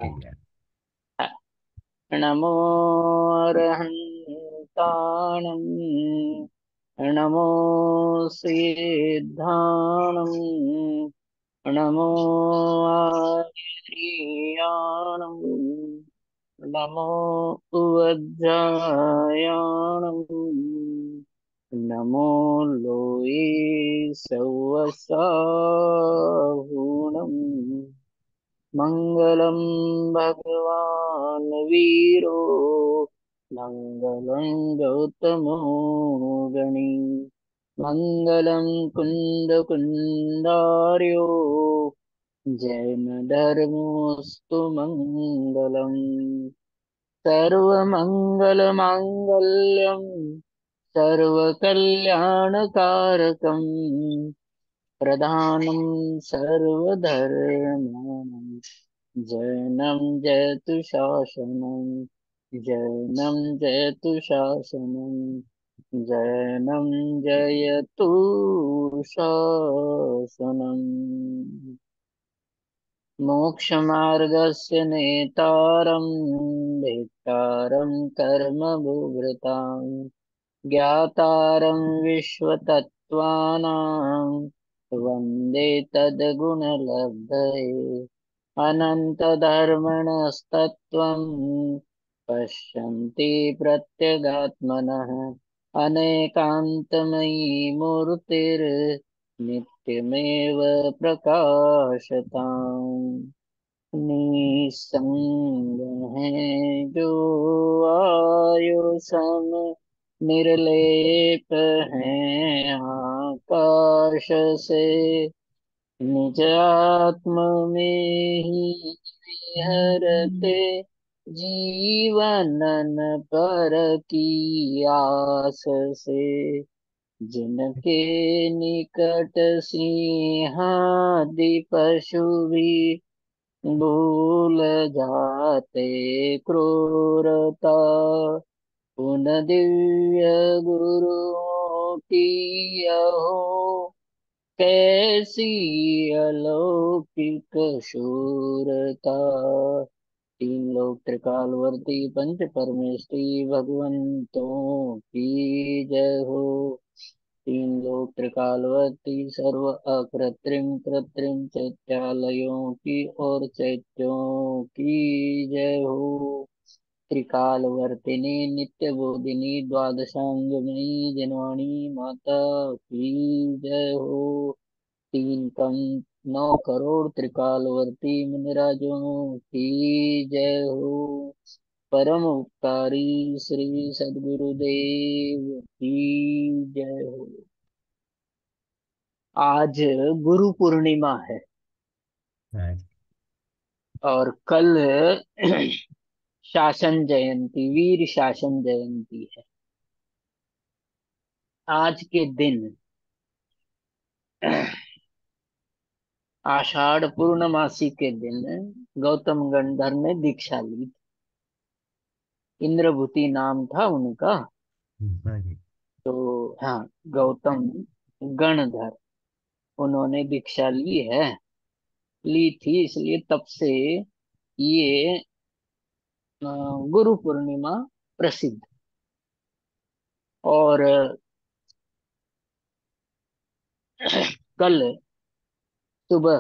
कीजिए। नमो अर्हन्ताणं नमो सिद्धाणं नमो आर्याणं नमो उवज्जायाणं नमो लोये सवसाहुणम् मङ्गलं भगवान् वीरो मङ्गलं गौतमो गणी मङ्गलं कुन्दकुन्दार्यो जैनधर्मोऽस्तु मङ्गलम् सर्वमङ्गलमाङ्गल्यं सर्वकल्याणकारकम् प्रधानं सर्वधर्माणां जैनं जयतु शासनं जैनं जयतु शासनं जैनं जयतु शासनम् मोक्षमार्गस्य नेतारं भेक्तारं कर्मभूभृतां ज्ञातारं विश्वतत्त्वानां वन्दे तद्गुणलब्धये अनन्तधर्मणस्तत्त्वं पश्यन्ति प्रत्यगात्मनः अनेकान्तमयी मूर्तिर्नित्यमेव प्रकाशताम् निस्संग है जो आयो सम निर्लेप है आकाश से निज आत्म में ही विहरते जीवनन पर की आस से जिनके निकट सिंहादि पशु भी भूल जाते क्रूरता उन दिव्य गुरुओं की अहो कैसी अलौकिक शूरता। तीन लोक त्रिकालवर्ती पंच परमेष्टि भगवंतों की जय हो। तीन लोक त्रिकालवर्ती सर्व अकृत्रिम कृत्रिम चैत्यालयों की और चैत्यों की जय हो। त्रिकालवर्तिनी नित्य बोधिनी द्वादशांगमयी जनवाणी माता की जय हो। तीन कम 9 करोड़ त्रिकालवर्ती मुनिराजों की जय हो। परम उपकारी श्री सदगुरुदेव की जय हो। आज गुरु पूर्णिमा है और कल शासन जयंती वीर शासन जयंती है। आज के दिन आषाढ़ पूर्णमासी के दिन गौतम गंधर ने दीक्षा ली। इंद्रभूति नाम था उनका। तो हाँ, गौतम गणधर उन्होंने दीक्षा ली थी, इसलिए तब से ये गुरु पूर्णिमा प्रसिद्ध। और कल सुबह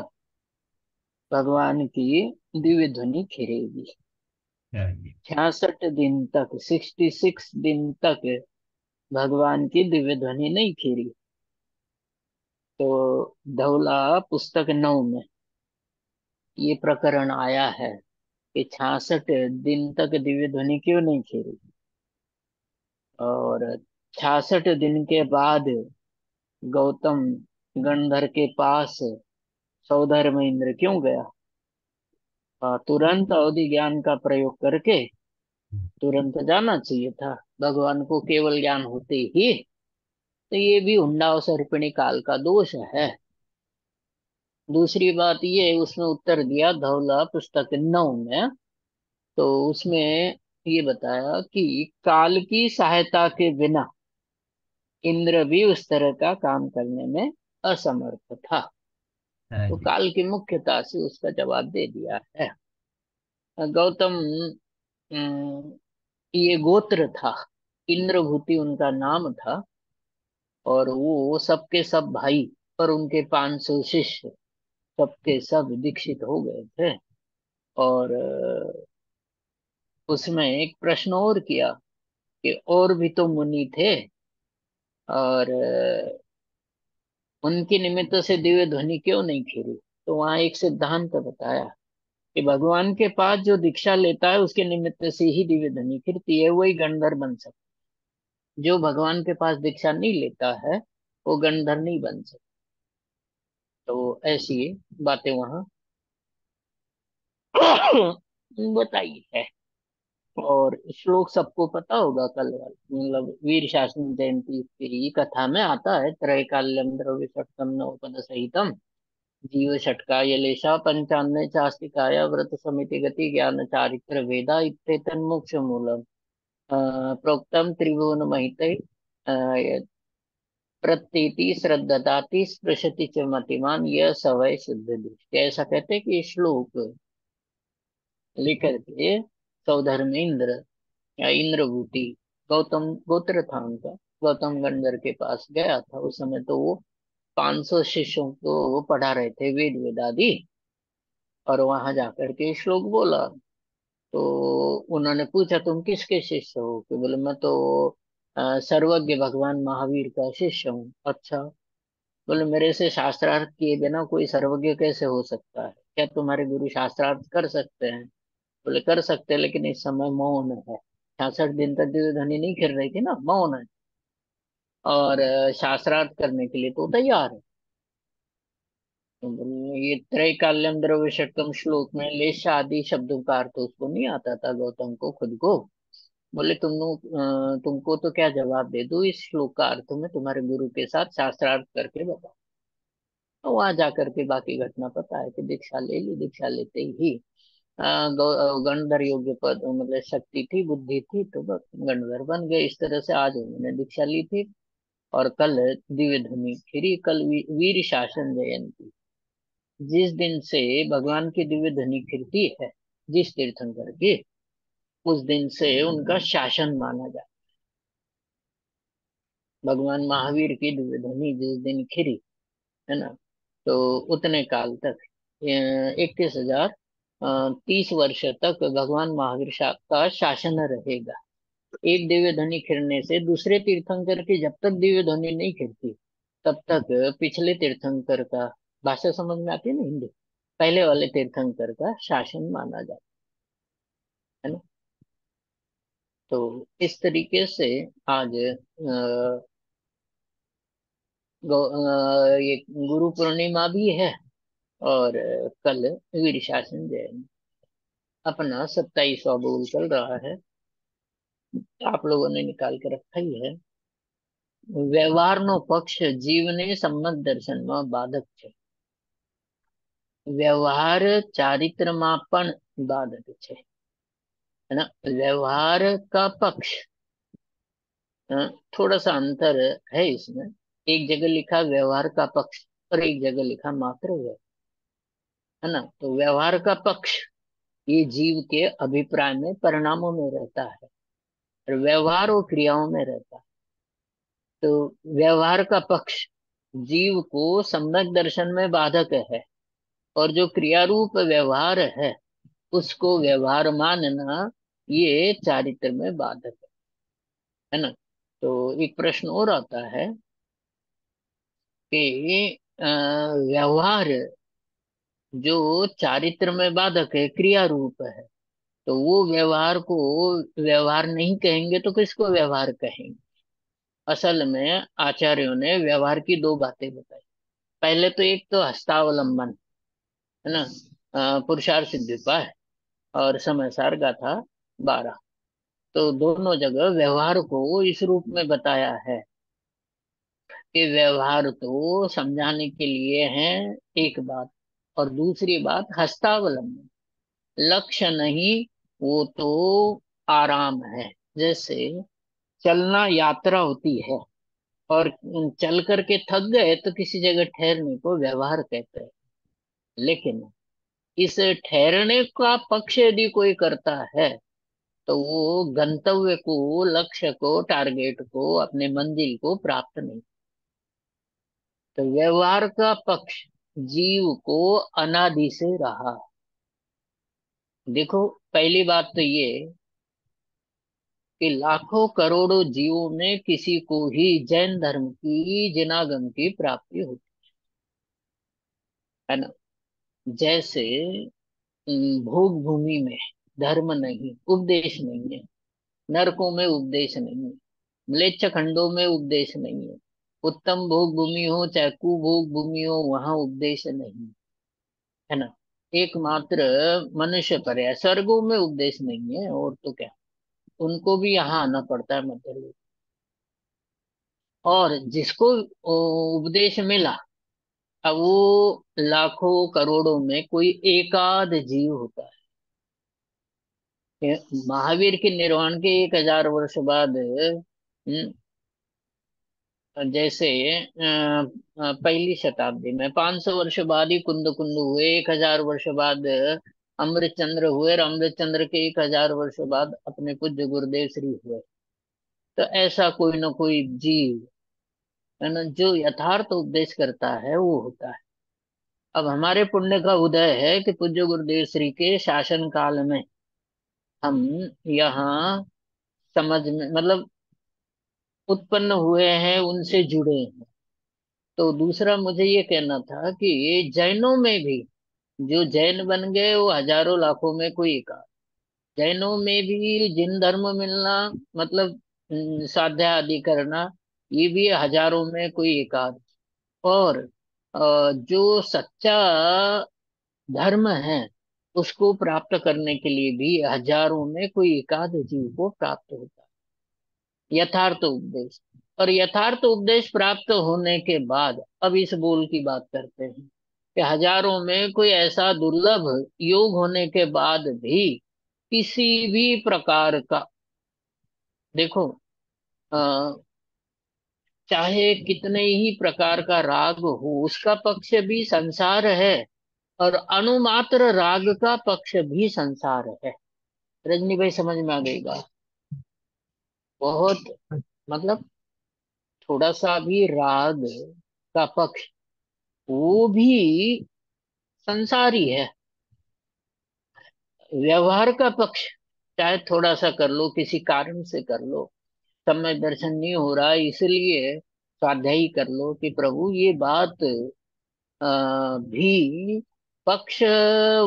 भगवान की दिव्य ध्वनि खिलेगी। 66 दिन तक 66 दिन तक भगवान की दिव्य ध्वनि नहीं खिली। तो धौला पुस्तक 9 में ये प्रकरण आया है कि 66 दिन तक दिव्य ध्वनि क्यों नहीं खिली। और 66 दिन के बाद गौतम गंधर के पास सौधर्म इंद्र क्यों गया। तुरंत अवधि ज्ञान का प्रयोग करके तुरंत जाना चाहिए था। भगवान को केवल ज्ञान होते ही तो ये भी हुंडा सर्पिणी काल का दोष है। दूसरी बात ये उसमें उत्तर दिया धौला पुस्तक 9 में। तो उसमें ये बताया कि काल की सहायता के बिना इंद्र भी उस तरह का काम करने में असमर्थ था। तो काल की मुख्यता से उसका जवाब दे दिया है। गौतम, अम, ये गोत्र था, इंद्रभूति उनका नाम था। और वो सबके सब भाई और उनके 500 शिष्य सबके सब दीक्षित हो गए थे। और उसमें एक प्रश्न और किया कि और भी तो मुनि थे, और उनके निमित्त से दिव्य ध्वनि क्यों नहीं खीरी। तो वहां एक सिद्धांत बताया कि भगवान के पास जो दीक्षा लेता है उसके निमित्त से ही दिव्य ध्वनि खिरती है, वही गंधर्व बन सकता। जो भगवान के पास दीक्षा नहीं लेता है वो गंधर्व नहीं बन सकता। तो ऐसी बातें वहां बताई है। और श्लोक सबको पता होगा, कल वाला मतलब वीर शासन जयंती की कथा में आता है, त्रैकाल्यम द्रव्य षटकम नवपद सहितम जीव षटका यलेशा पंचान्य चास्तिकाया व्रत समिति गति ज्ञान चारित्र वेदा इत्येतन मोक्ष मूलम प्रोक्तम त्रिभुवन महिते प्रतीति श्रद्धाति स्पृशति च मतिमान यह सवय शुद्ध दृष्टि। ऐसा कहते हैं कि ये श्लोक लेकर के सौधर्मेंद्र या इंद्रभूति, गौतम गोत्र था उनका, गौतम गंधर के पास गया था। उस समय तो वो 500 शिष्यों को वो पढ़ा रहे थे वेद वेदादि। और वहां जाकर के श्लोक बोला। तो उन्होंने पूछा तुम किसके शिष्य हो, कि बोले मैं तो सर्वज्ञ भगवान महावीर का शिष्य हूँ। अच्छा। बोले मेरे से शास्त्रार्थ किए बिना कोई सर्वज्ञ कैसे हो सकता है, क्या तुम्हारे गुरु शास्त्रार्थ कर सकते हैं। बोले कर सकते हैं, लेकिन इस समय मौन है। 66 दिन तक दिव्य ध्वनि नहीं खिल रही थी ना, मौन है। और शास्त्रार्थ करने के लिए तो तैयार है। तो बोले, ये त्रैकाल्यम द्रव्य षटकम श्लोक में लेश आदि शब्दों का अर्थ उसको नहीं आता था, गौतम को खुद को। बोले तुमको तो क्या जवाब दे दूं इस श्लोक का अर्थ में तुम्हारे गुरु के साथ शास्त्रार्थ करके बताओ। तो वहां जाकर के बाकी घटना पता है कि दीक्षा ले ली। दीक्षा लेते ही गंधर्व योग्य पद मतलब शक्ति थी, बुद्धि थी, तो बस गंधर्व बन गए। इस तरह से आज उन्होंने दीक्षा ली थी। और कल दिव्य ध्वनि खीरी, कल वीर शासन जयंती। जिस दिन से भगवान की दिव्य ध्वनि खिरती है, जिस तीर्थंकर की, उस दिन से उनका शासन माना जाता है। भगवान महावीर की दिव्य ध्वनि जिस दिन खिरी, है ना, तो उतने काल तक 21,000 30 वर्ष तक भगवान महावीर का शासन रहेगा। एक दिव्य ध्वनि खिरने से दूसरे तीर्थंकर की जब तक दिव्य ध्वनि नहीं खिरती तब तक पिछले तीर्थंकर का, भाषा समझ में आती है ना हिंदी, पहले वाले तीर्थंकर का शासन माना जाता है ना। तो इस तरीके से आज ये गुरु पूर्णिमा भी है। और कल वीर शासन जयंती। अपना 27वां बोल चल रहा है, आप लोगों ने निकाल के रखा ही है। વ્યવહારનો પક્ષ જીવને સંમત દર્શનમાં બાધક છે। व्यवहार चारित्रमा पण बाधक છે, है ना। व्यवहार का पक्ष, अ, थोड़ा सा अंतर है इसमें। एक जगह लिखा व्यवहार का पक्ष और एक जगह लिखा मात्र व्यवहार, है ना। तो व्यवहार का पक्ष ये जीव के अभिप्राय में परिणामों में रहता है, और व्यवहार और क्रियाओं में रहता है। तो व्यवहार का पक्ष जीव को सम्यक दर्शन में बाधक है, और जो क्रिया रूप व्यवहार है उसको व्यवहार मानना ये चारित्र में बाधक है ना। तो एक प्रश्न और आता है कि व्यवहार जो चारित्र में बाधक है, क्रिया रूप है, तो वो व्यवहार को व्यवहार नहीं कहेंगे तो किसको व्यवहार कहेंगे। असल में आचार्यों ने व्यवहार की दो बातें बताई। पहले तो एक तो हस्तावलंबन, है ना, पुरुषार्थ सिद्धिपाय और समय सार था 12। तो दोनों जगह व्यवहार को इस रूप में बताया है कि व्यवहार तो समझाने के लिए है एक बात, और दूसरी बात हस्तावलंबन, लक्ष्य नहीं, वो तो आराम है। जैसे चलना यात्रा होती है, और चल करके थक गए तो किसी जगह ठहरने को व्यवहार कहते हैं। लेकिन इस ठहरने का पक्ष यदि कोई करता है तो वो गंतव्य को, लक्ष्य को, टारगेट को, अपने मंजिल को प्राप्त नहीं। तो व्यवहार का पक्ष जीव को अनादि से रहा। देखो, पहली बात तो ये कि लाखों करोड़ों जीवों में किसी को ही जैन धर्म की, जिनागम की प्राप्ति होती है ना। जैसे भोग भूमि में धर्म नहीं, उपदेश नहीं है। नरकों में उपदेश नहीं है। म्लेच्छ खंडों में उपदेश नहीं है। उत्तम भोग भूमि हो चाहे कुभोग भूमि हो, वहां उपदेश नहीं है ना। एकमात्र मनुष्य पर है, स्वर्गों में उपदेश नहीं है, और तो क्या, उनको भी यहाँ आना पड़ता है मध्य लोक। और जिसको उपदेश मिला, अब वो लाखों करोड़ों में कोई एकाध जीव होता है। महावीर के निर्वाण के 1000 वर्ष बाद, जैसे पहली शताब्दी में 500 वर्ष बाद ही कुंद कुंद हुए, 1000 वर्ष बाद अमृतचंद्र हुए, और अमृतचंद्र के 1000 वर्ष बाद अपने पूज्य गुरुदेव श्री हुए। तो ऐसा कोई ना कोई जीव है ना, जो यथार्थ उपदेश करता है, वो होता है। अब हमारे पुण्य का उदय है कि पूज्य गुरुदेव श्री के शासन काल में हम यहाँ समझ में, मतलब उत्पन्न हुए हैं, उनसे जुड़े हैं। तो दूसरा मुझे ये कहना था कि ये जैनों में भी जो जैन बन गए वो हजारों लाखों में कोई एक आध। जैनों में भी जिन धर्म मिलना, मतलब साध्या आदि करना, ये भी हजारों में कोई एक आध। और जो सच्चा धर्म है, उसको प्राप्त करने के लिए भी हजारों में कोई एकाध जीव को प्राप्त होता है यथार्थ उपदेश। और यथार्थ उपदेश प्राप्त होने के बाद अब इस बोल की बात करते हैं कि हजारों में कोई ऐसा दुर्लभ योग होने के बाद भी किसी भी प्रकार का, देखो, अ, चाहे कितने ही प्रकार का राग हो, उसका पक्ष भी संसार है, और अणुमात्र राग का पक्ष भी संसार है। रजनी भाई, समझ में आ गई बात? बहुत, मतलब थोड़ा सा भी राग का पक्ष, वो भी संसारी है। व्यवहार का पक्ष चाहे थोड़ा सा कर लो, किसी कारण से कर लो, समय दर्शन नहीं हो रहा है इसलिए स्वाध्यायी कर लो कि प्रभु ये बात भी पक्ष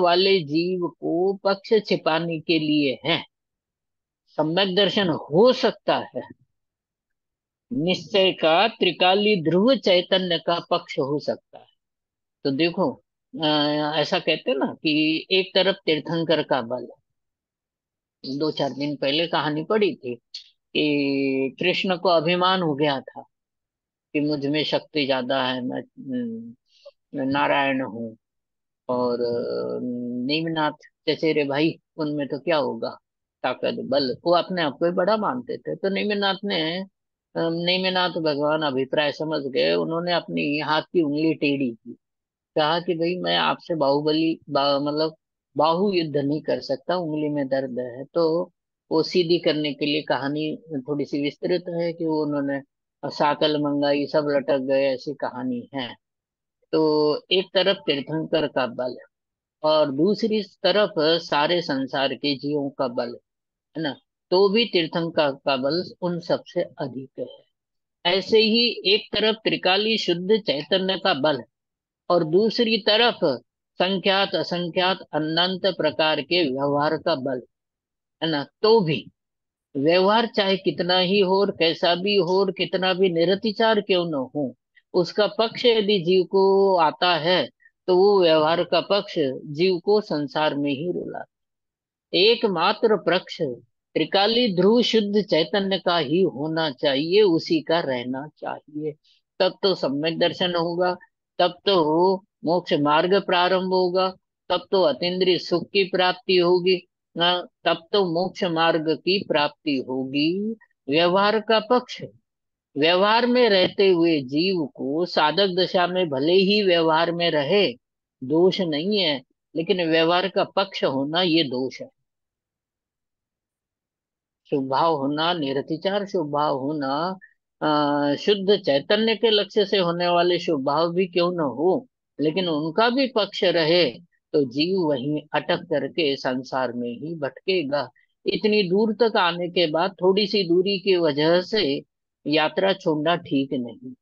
वाले जीव को पक्ष छिपाने के लिए है। सम्यक दर्शन हो सकता है, निश्चय का त्रिकाली ध्रुव चैतन्य का पक्ष हो सकता है। तो देखो, ऐसा कहते हैं ना कि एक तरफ तीर्थंकर का बल। 2-4 दिन पहले कहानी पढ़ी थी कि कृष्ण को अभिमान हो गया था कि मुझ में शक्ति ज्यादा है, मैं नारायण हूँ। और नीमनाथ चचेरे भाई, उनमें तो क्या होगा, ताकत बल, वो अपने आप को ही बड़ा मानते थे। तो नीमनाथ भगवान अभिप्राय समझ गए, उन्होंने अपनी हाथ की उंगली टेढ़ी की। कहा कि भाई मैं आपसे मतलब बाहु युद्ध नहीं कर सकता, उंगली में दर्द है। तो वो सीधी करने के लिए कहानी थोड़ी सी विस्तृत है कि वो उन्होंने साकल मंगाई, सब लटक गए, ऐसी कहानी है। तो एक तरफ तीर्थंकर का बल, और दूसरी तरफ सारे संसार के जीवों का बल, है ना। तो भी तीर्थंकर का बल उन सबसे अधिक है। ऐसे ही एक तरफ त्रिकाली शुद्ध चैतन्य का बल, और दूसरी तरफ संख्यात असंख्यात अनंत प्रकार के व्यवहार का बल, है ना। तो भी व्यवहार चाहे कितना ही हो और कैसा भी हो और कितना भी निरतिचार क्यों न हो, उसका पक्ष यदि जीव को आता है, तो वो व्यवहार का पक्ष जीव को संसार में ही रुला। एकमात्र पक्ष त्रिकाली ध्रुव शुद्ध चैतन्य का ही होना चाहिए, उसी का रहना चाहिए। तब तो सम्यक दर्शन होगा, तब तो मोक्ष मार्ग प्रारंभ होगा, तब तो अतीन्द्रिय सुख की प्राप्ति होगी ना, तब तो मोक्ष मार्ग की प्राप्ति होगी। व्यवहार का पक्ष, व्यवहार में रहते हुए जीव को साधक दशा में भले ही व्यवहार में रहे, दोष नहीं है, लेकिन व्यवहार का पक्ष होना ये दोष है। शुभ भाव होना, निरतिचार शुभ भाव होना, शुद्ध चैतन्य के लक्ष्य से होने वाले शुभ भाव भी क्यों न हो, लेकिन उनका भी पक्ष रहे तो जीव वहीं अटक करके संसार में ही भटकेगा। इतनी दूर तक आने के बाद थोड़ी सी दूरी की वजह से यात्रा छोड़ना ठीक नहीं।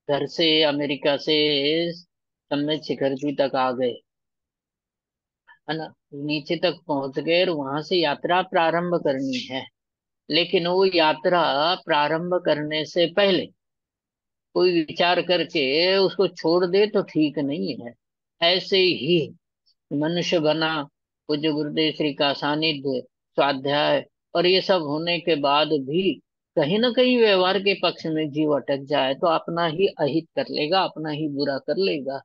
घर से, अमेरिका से सम्मेद शिखर जी तक आ गए, है ना, नीचे तक पहुंच गए और वहां से यात्रा प्रारंभ करनी है। लेकिन वो यात्रा प्रारंभ करने से पहले कोई विचार करके उसको छोड़ दे तो ठीक नहीं है। ऐसे ही मनुष्य बना, पूज्य गुरुदेव श्री का सानिध्य, स्वाध्याय और ये सब होने के बाद भी कहीं ना कहीं व्यवहार के पक्ष में जीव अटक जाए तो अपना ही अहित कर लेगा, अपना ही बुरा कर लेगा।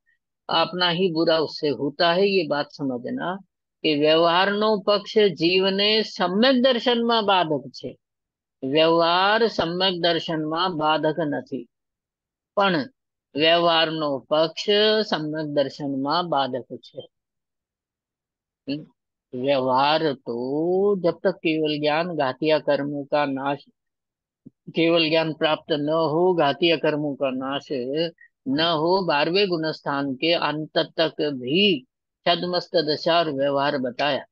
अपना ही बुरा उससे होता है, ये बात समझना कि व्यवहार नो पक्ष जीवने सम्यक दर्शन में बाधक छे। વ્યવહાર સમ્યક દર્શનમાં બાધક નથી, પણ વ્યવહારનો પક્ષ સમ્યક દર્શનમાં બાધક છે। व्यवहार तो जब तक केवल ज्ञान घातिया कर्मों का नाश, केवल ज्ञान प्राप्त न हो, घातिया कर्मों का नाश न हो, 12वें गुण स्थान के अंत तक भी छद्मस्त दशा और व्यवहार बताया।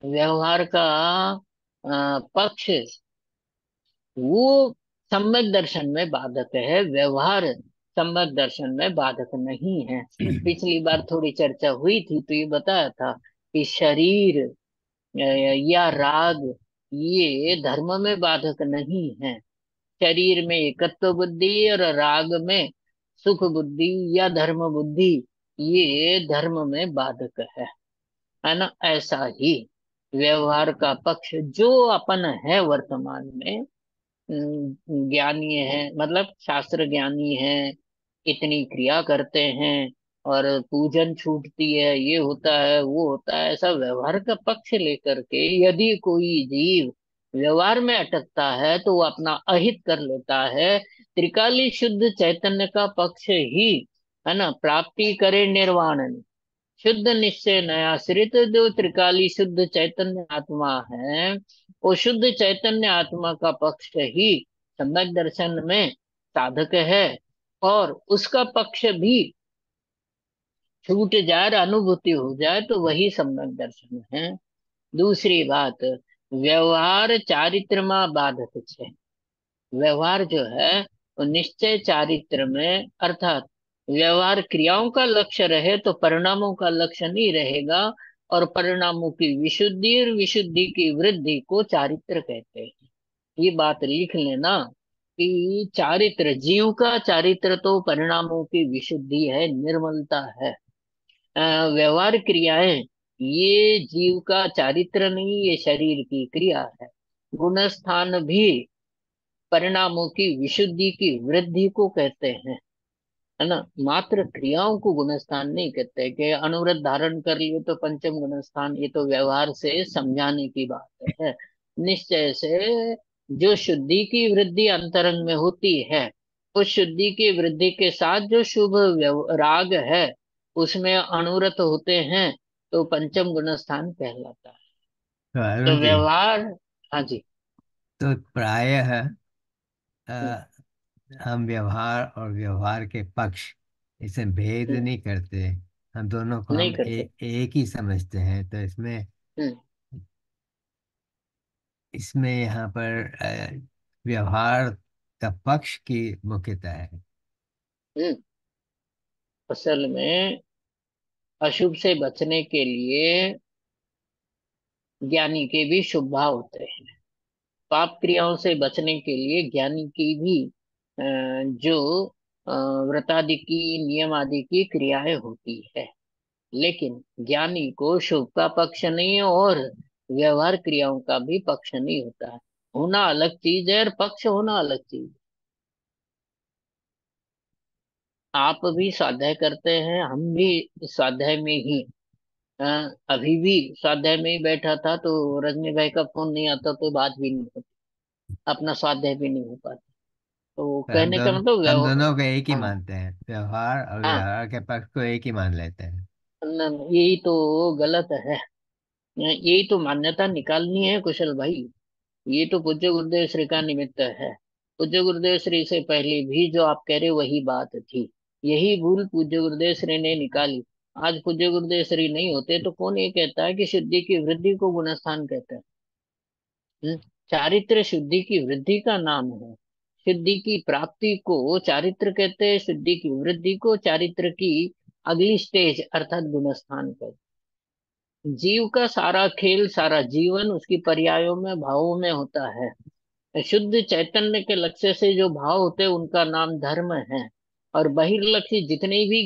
व्यवहार का पक्ष वो सम्यक दर्शन में बाधक है, व्यवहार सम्यक दर्शन में बाधक नहीं है। पिछली बार थोड़ी चर्चा हुई थी तो ये बताया था कि शरीर या राग ये धर्म में बाधक नहीं है। शरीर में एकत्व बुद्धि और राग में सुख बुद्धि या धर्म बुद्धि ये धर्म में बाधक है ना। ऐसा ही व्यवहार का पक्ष जो अपन है वर्तमान में, ज्ञानी है मतलब शास्त्र ज्ञानी है, इतनी क्रिया करते हैं और पूजन छूटती है, ये होता है वो होता है, ऐसा व्यवहार का पक्ष लेकर के यदि कोई जीव व्यवहार में अटकता है तो वो अपना अहित कर लेता है। त्रिकाली शुद्ध चैतन्य का पक्ष ही, है ना, प्राप्ति करे निर्वाण, शुद्ध निश्चय नयाश्रित जो त्रिकाली शुद्ध चैतन्य आत्मा है, वो शुद्ध चैतन्य आत्मा का पक्ष ही सम्यक दर्शन में साधक है। और उसका पक्ष भी छूट जाए और अनुभूति हो जाए तो वही सम्यक दर्शन है। दूसरी बात, व्यवहार चारित्र में बाधक है। व्यवहार जो है वो निश्चय चारित्र में, अर्थात व्यवहार क्रियाओं का लक्ष्य रहे तो परिणामों का लक्ष्य नहीं रहेगा। और परिणामों की विशुद्धि और विशुद्धि की वृद्धि को चारित्र कहते हैं। ये बात लिख लेना कि चारित्र, जीव का चारित्र तो परिणामों की विशुद्धि है, निर्मलता है। व्यवहार क्रियाएं ये जीव का चारित्र नहीं, ये शरीर की क्रिया है। गुणस्थान भी परिणामों की विशुद्धि की वृद्धि को कहते हैं, है ना। मात्र क्रियाओं को गुणस्थान नहीं कहते कि अनुव्रत धारण कर लिए तो पंचम गुणस्थान, ये तो व्यवहार से समझाने की बात है। निश्चय से जो शुद्धि की वृद्धि अंतरंग में होती है, उस शुद्धि की वृद्धि के साथ जो शुभ राग है उसमें अनुरत होते हैं तो पंचम गुणस्थान कहलाता है। तो तो अरुण जी, व्यवहार, हाँ जी। तो प्रायः हम्म, हम व्यवहार और व्यवहार के पक्ष इसे भेद हम्म, नहीं करते। हम दोनों को नहीं हम करते। एक ही समझते हैं। तो इसमें हम्म, इसमें यहाँ पर व्यवहार का पक्ष की मुख्यता है। हम्म। असल में अशुभ से बचने के लिए ज्ञानी के भी शुभ भाव होते हैं। पाप क्रियाओं से बचने के लिए ज्ञानी की भी जो अ, व्रतादि की, नियम आदि की क्रियाएं होती है। लेकिन ज्ञानी को शुभ का पक्ष नहीं है और व्यवहार क्रियाओं का भी पक्ष नहीं होता है। होना अलग चीज है और पक्ष होना अलग चीज है। आप भी स्वाध्याय करते हैं, हम भी स्वाध्याय में ही, अ, अभी भी स्वाध्याय में ही बैठा था तो रजनी भाई का फोन नहीं आता तो बात भी नहीं होती, अपना स्वाध्याय भी नहीं हो पाता। तो पर कहने का मतलब हम दोनों को एक ही हाँ मानते हैं, व्यवहार और हाँ, व्यवहार के पक्ष को एक ही मान लेते हैं। यही तो गलत है। यही तो मान्यता निकालनी है कुशल भाई। ये तो पूज्य गुरुदेव श्री का निमित्त है। पूज्य गुरुदेव श्री से पहले भी जो आप कह रहे वही बात थी। यही भूल पूज्य गुरुदेव श्री ने निकाली। आज पूज्य गुरुदेव श्री नहीं होते तो कौन ये कहता है कि शुद्धि की वृद्धि को गुणस्थान कहते हैं। हम्म? चारित्र शुद्धि की वृद्धि का नाम है। शुद्धि की प्राप्ति को चारित्र कहते हैं, शुद्धि की वृद्धि को चारित्र की अगली स्टेज अर्थात गुणस्थान कहते हैं। जीव का सारा खेल, सारा जीवन उसकी पर्यायों में, भावों में होता है। शुद्ध चैतन्य के लक्ष्य से जो भाव होते हैं उनका नाम धर्म है। और बहिर्लक्ष्य जितने भी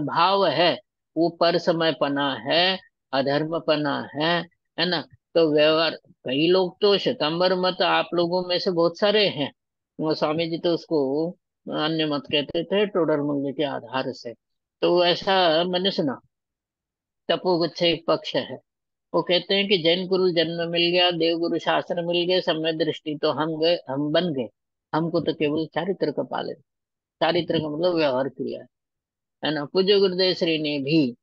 भाव है वो पर समय पना है, अधर्म पना है ना। तो व्यवहार, कई लोग तो श्वेतांबर मत आप लोगों में से बहुत सारे हैं, वो स्वामी जी तो उसको अन्य मत कहते थे टोडर मूल्य के आधार से। तो ऐसा मैंने सुना। तपोगुच्छ एक पक्ष है। वो कहते हैं कि जैन गुरु जन्म मिल गया, देव गुरु शास्त्र मिल गए, समय दृष्टि तो हम गए, हम बन गए। हमको तो केवल चारित्र का पालन, चारित्र का मतलब व्यवहार किया है ना। पूज्य गुरुदेव श्री ने भी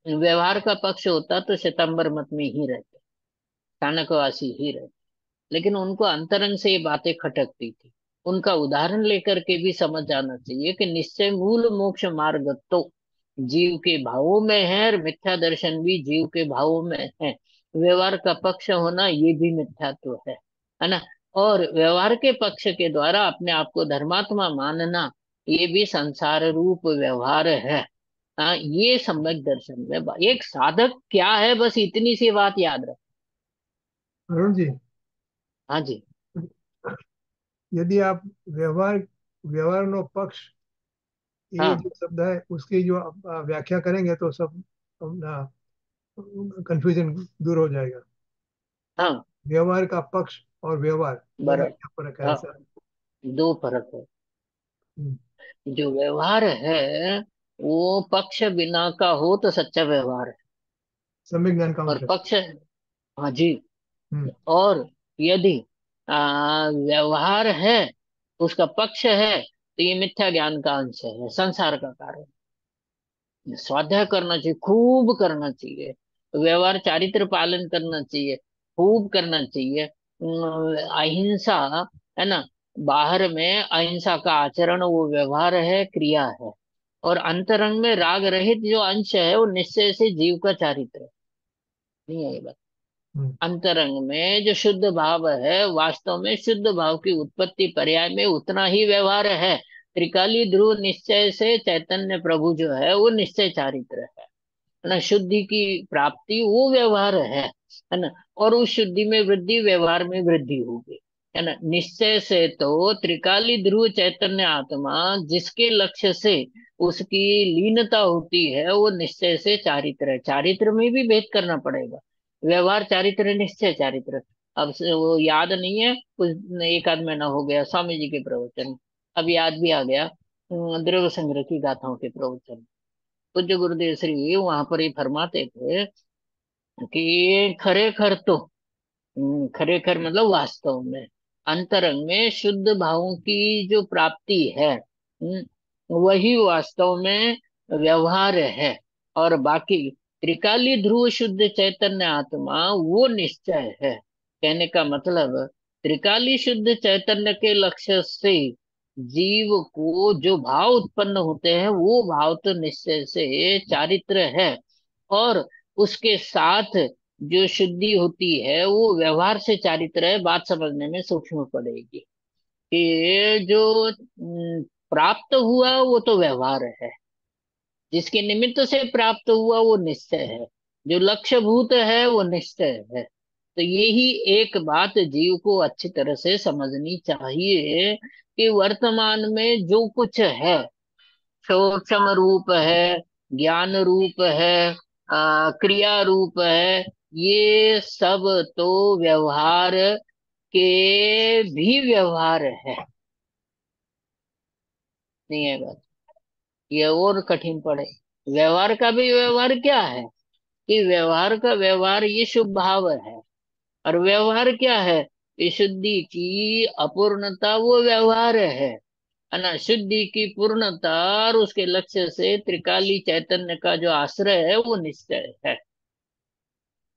व्यवहार का पक्ष होता तो श्वेतांबर मत में ही रहते, चाणक्यवासी ही रहते। लेकिन उनको अंतरंग से ये बातें खटकती थी। उनका उदाहरण लेकर के भी समझ जाना चाहिए कि निश्चय मूल मोक्ष मार्ग तो जीव के भावों में है, और मिथ्या दर्शन भी जीव के भावों में है। व्यवहार का पक्ष होना ये भी मिथ्यात्व है ना। और व्यवहार के पक्ष के द्वारा अपने आप को धर्मात्मा मानना ये भी संसार रूप व्यवहार है। ये सम्यक दर्शन में एक साधक क्या है, बस इतनी सी बात याद रख। अरुण जी, हाँ जी। यदि आप व्यवहार व्यवहार नो पक्ष, ये हाँ जो शब्द है उसकी जो आप व्याख्या करेंगे तो सब कंफ्यूजन दूर हो जाएगा। हाँ व्यवहार का पक्ष और व्यवहार दोनों में बराबर। क्या फर्क है हाँ, ऐसा? दो फर्क है। हम्म, जो व्यवहार है वो पक्ष बिना का हो तो सच्चा व्यवहार है। सम्यक ज्ञान का अंश और है। पक्ष, हाँ जी। हम्म, और यदि व्यवहार है, उसका पक्ष है, तो ये मिथ्या ज्ञान का अंश है, संसार का कारण। स्वाध्याय करना चाहिए, खूब करना चाहिए। व्यवहार चारित्र पालन करना चाहिए, खूब करना चाहिए। अहिंसा, है ना। बाहर में अहिंसा का आचरण वो व्यवहार है, क्रिया है। और अंतरंग में राग रहित जो अंश है वो निश्चय से जीव का चारित्र है। नहीं है ये बात। हम्म, अंतरंग में जो शुद्ध भाव है, वास्तव में शुद्ध भाव की उत्पत्ति पर्याय में उतना ही व्यवहार है। त्रिकाली ध्रुव निश्चय से चैतन्य प्रभु जो है वो निश्चय चारित्र है ना। शुद्धि की प्राप्ति वो व्यवहार है ना। और उस शुद्धि में वृद्धि, व्यवहार में वृद्धि होगी, है ना। निश्चय से तो त्रिकाली ध्रुव चैतन्य आत्मा जिसके लक्ष्य से उसकी लीनता होती है वो निश्चय से चारित्र है। चारित्र में भी भेद करना पड़ेगा। व्यवहार चारित्र, निश्चय चारित्र। अब वो याद नहीं है, कुछ एक आध महीना हो गया स्वामी जी के प्रवचन, अब याद भी आ गया। द्रव्य संग्रह की गाथाओं के प्रवचन। पूज्य गुरुदेव श्री वहां पर ही फरमाते थे कि खरेखर तो, खरेखर मतलब वास्तव में, अंतरंग में शुद्ध भावों की जो प्राप्ति है, वही वास्तव में व्यवहार है। और बाकी त्रिकाली ध्रुव शुद्ध चैतन्य आत्मा वो निश्चय है। कहने का मतलब, त्रिकाली शुद्ध चैतन्य के लक्ष्य से जीव को जो भाव उत्पन्न होते हैं वो भाव तो निश्चय से चारित्र है। और उसके साथ जो शुद्धि होती है वो व्यवहार से चारित्र है। बात समझने में सूक्ष्म पड़ेगी कि ये जो प्राप्त हुआ वो तो व्यवहार है, जिसके निमित्त से प्राप्त हुआ वो निश्चय है, जो लक्ष्य भूत है वो निश्चय है। तो यही एक बात जीव को अच्छी तरह से समझनी चाहिए कि वर्तमान में जो कुछ है, सूक्ष्म रूप है, ज्ञान रूप है, क्रिया रूप है, ये सब तो व्यवहार के भी व्यवहार है। नहीं है बात, ये और कठिन पड़े। व्यवहार का भी व्यवहार क्या है, कि व्यवहार का व्यवहार ये शुभ भाव है। और व्यवहार क्या है, विशुद्धि की अपूर्णता वो व्यवहार है ना। शुद्धि की पूर्णता और उसके लक्ष्य से त्रिकाली चैतन्य का जो आश्रय है वो निश्चय है।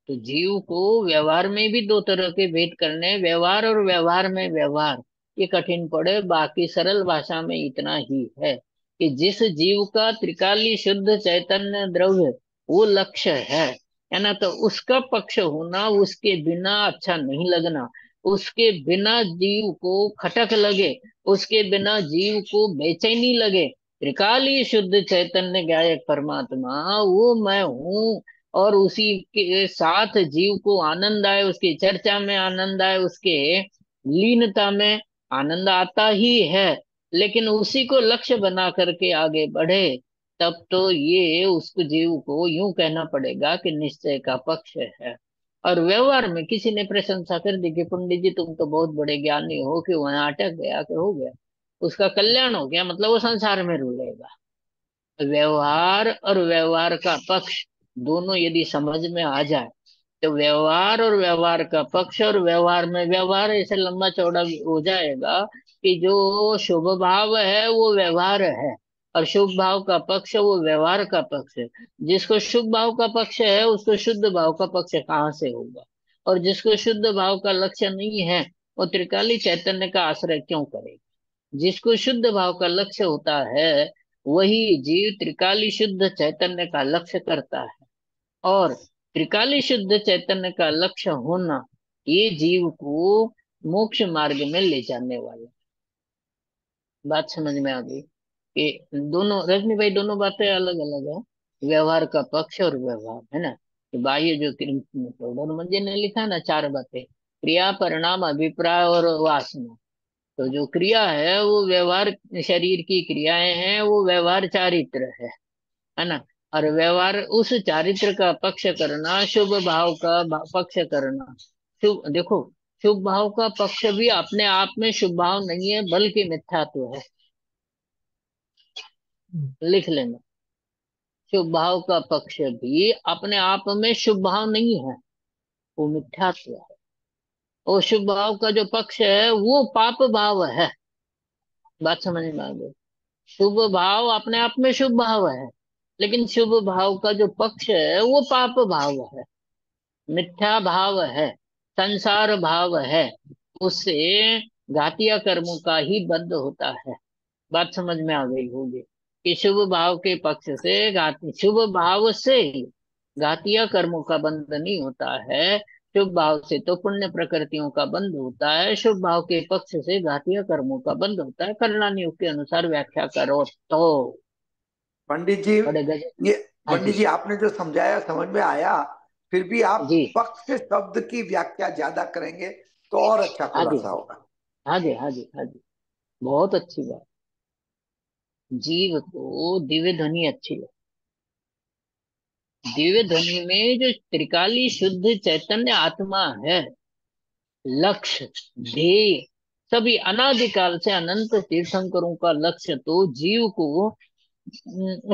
तो जीव को व्यवहार में भी दो तरह के भेद करने, व्यवहार और व्यवहार में व्यवहार, ये कठिन पड़े। बाकी सरल भाषा में इतना ही है कि जिस जीव का त्रिकाली शुद्ध चैतन्य द्रव्य वो लक्ष्य है ना, तो उसका पक्ष होना, उसके बिना अच्छा नहीं लगना, उसके बिना जीव को खटक लगे, उसके बिना जीव को बेचैनी लगे, त्रिकाली शुद्ध चैतन्य गायक परमात्मा वो मैं हूँ। और उसी के साथ जीव को आनंद आए, उसकी चर्चा में आनंद आए, उसके लीनता में आनंद आता ही है, लेकिन उसी को लक्ष्य बना करके आगे बढ़े, तब तो ये उसको जीव को यूं कहना पड़ेगा कि निश्चय का पक्ष है। और व्यवहार में किसी ने प्रशंसा कर दी कि पंडित जी तुम तो बहुत बड़े ज्ञानी हो, कि वहां अटक गया, कि हो गया, उसका कल्याण हो गया, मतलब वो संसार में रुलेगा। व्यवहार और व्यवहार का पक्ष दोनों यदि समझ में आ जाए, तो व्यवहार और व्यवहार का पक्ष और व्यवहार में व्यवहार ऐसे लंबा चौड़ा भी हो जाएगा कि जो शुभ भाव है वो व्यवहार है, और शुभ भाव का पक्ष वो व्यवहार का पक्ष है। जिसको शुभ भाव का पक्ष है उसको शुद्ध भाव का पक्ष कहाँ से होगा? और जिसको शुद्ध भाव का लक्ष्य नहीं है वो त्रिकाली चैतन्य का आश्रय क्यों करेगा? जिसको शुद्ध भाव का लक्ष्य होता है वही जीव त्रिकाली शुद्ध चैतन्य का लक्ष्य करता है। और त्रिकाली शुद्ध चैतन्य का लक्ष्य होना ये जीव को मोक्ष मार्ग में ले जाने वाला। बात समझ में आ गई कि दोनों, रजनी भाई, दोनों बातें अलग अलग है, व्यवहार का पक्ष और व्यवहार, है ना। कि बाह्य जो टोडर मंजे ने लिखा ना, चार बातें, क्रिया, परिणाम, अभिप्राय और वासना। तो जो क्रिया है वो व्यवहार, शरीर की क्रियाएं हैं, वो व्यवहार चारित्र है ना। और व्यवहार उस चारित्र का पक्ष करना, शुभ भाव का पक्ष करना। शुभ, देखो, शुभ भाव का पक्ष भी अपने आप में शुभ भाव नहीं है बल्कि मिथ्यात्व है। हम्म, लिख लेना, शुभ भाव का पक्ष भी अपने आप में शुभ भाव नहीं है, वो मिथ्यात्व है। और शुभ भाव का जो पक्ष है वो पाप भाव है। बात समझ में आ गई? शुभ भाव अपने आप में शुभ भाव है, लेकिन शुभ भाव का जो पक्ष है वो पाप भाव है, मिथ्या भाव है, संसार भाव है। उससे घातिया कर्मों का ही बंध होता है। बात समझ में आ गई होगी कि शुभ भाव के पक्ष से घाती, शुभ भाव से घातिया कर्मों का बंध नहीं होता है। शुभ भाव से तो पुण्य प्रकृतियों का बंध होता है, शुभ भाव के पक्ष से घातिया कर्मों का बंध होता है। करणानी के अनुसार व्याख्या करो तो पंडित जी, बड़े गजब। ये हाँ पंडित जी। जी आपने जो समझाया समझ में आया, फिर भी आप जी। पक्ष शब्द की व्याख्या ज्यादा करेंगे तो और अच्छा हाँ जी। खुलासा होगा। हाँ जी। हाँ जी। हाँ जी। बहुत अच्छी बात। जीव को दिव्य ध्वनि अच्छी है। दिव्य ध्वनि में जो त्रिकाली शुद्ध चैतन्य आत्मा है, लक्ष्य, ध्येय, सभी अनादिकाल से अनंत तीर्थंकरों का लक्ष्य तो जीव को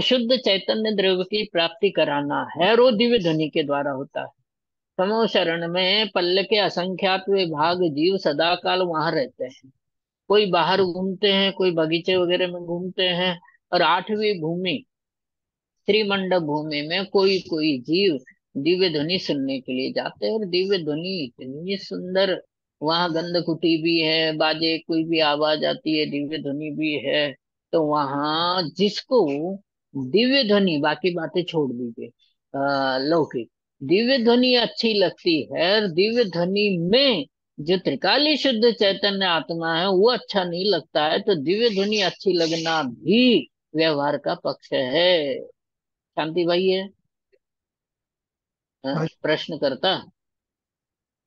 शुद्ध चैतन्य द्रव्य की प्राप्ति कराना है, और वो दिव्य ध्वनि के द्वारा होता है। समो शरण में पल्ल के असंख्यात वे भाग जीव सदा काल वहां रहते हैं। कोई बाहर घूमते हैं, कोई बगीचे वगैरह में घूमते हैं, और आठवीं भूमि, त्रिमंडप भूमि में कोई कोई जीव दिव्य ध्वनि सुनने के लिए जाते हैं। और दिव्य ध्वनि इतनी सुंदर, वहां गंधकुटी भी है, बाजे कोई भी आवाज आती है, दिव्य ध्वनि भी है। तो वहां जिसको दिव्य ध्वनि, बाकी बातें छोड़ दीजिए, लौकिक, दिव्य ध्वनि अच्छी लगती है, और दिव्य ध्वनि में जो त्रिकाली शुद्ध चैतन्य आत्मा है वो अच्छा नहीं लगता है, तो दिव्य ध्वनि अच्छी लगना भी व्यवहार का पक्ष है। शांति भाई है, हाँ प्रश्न करता।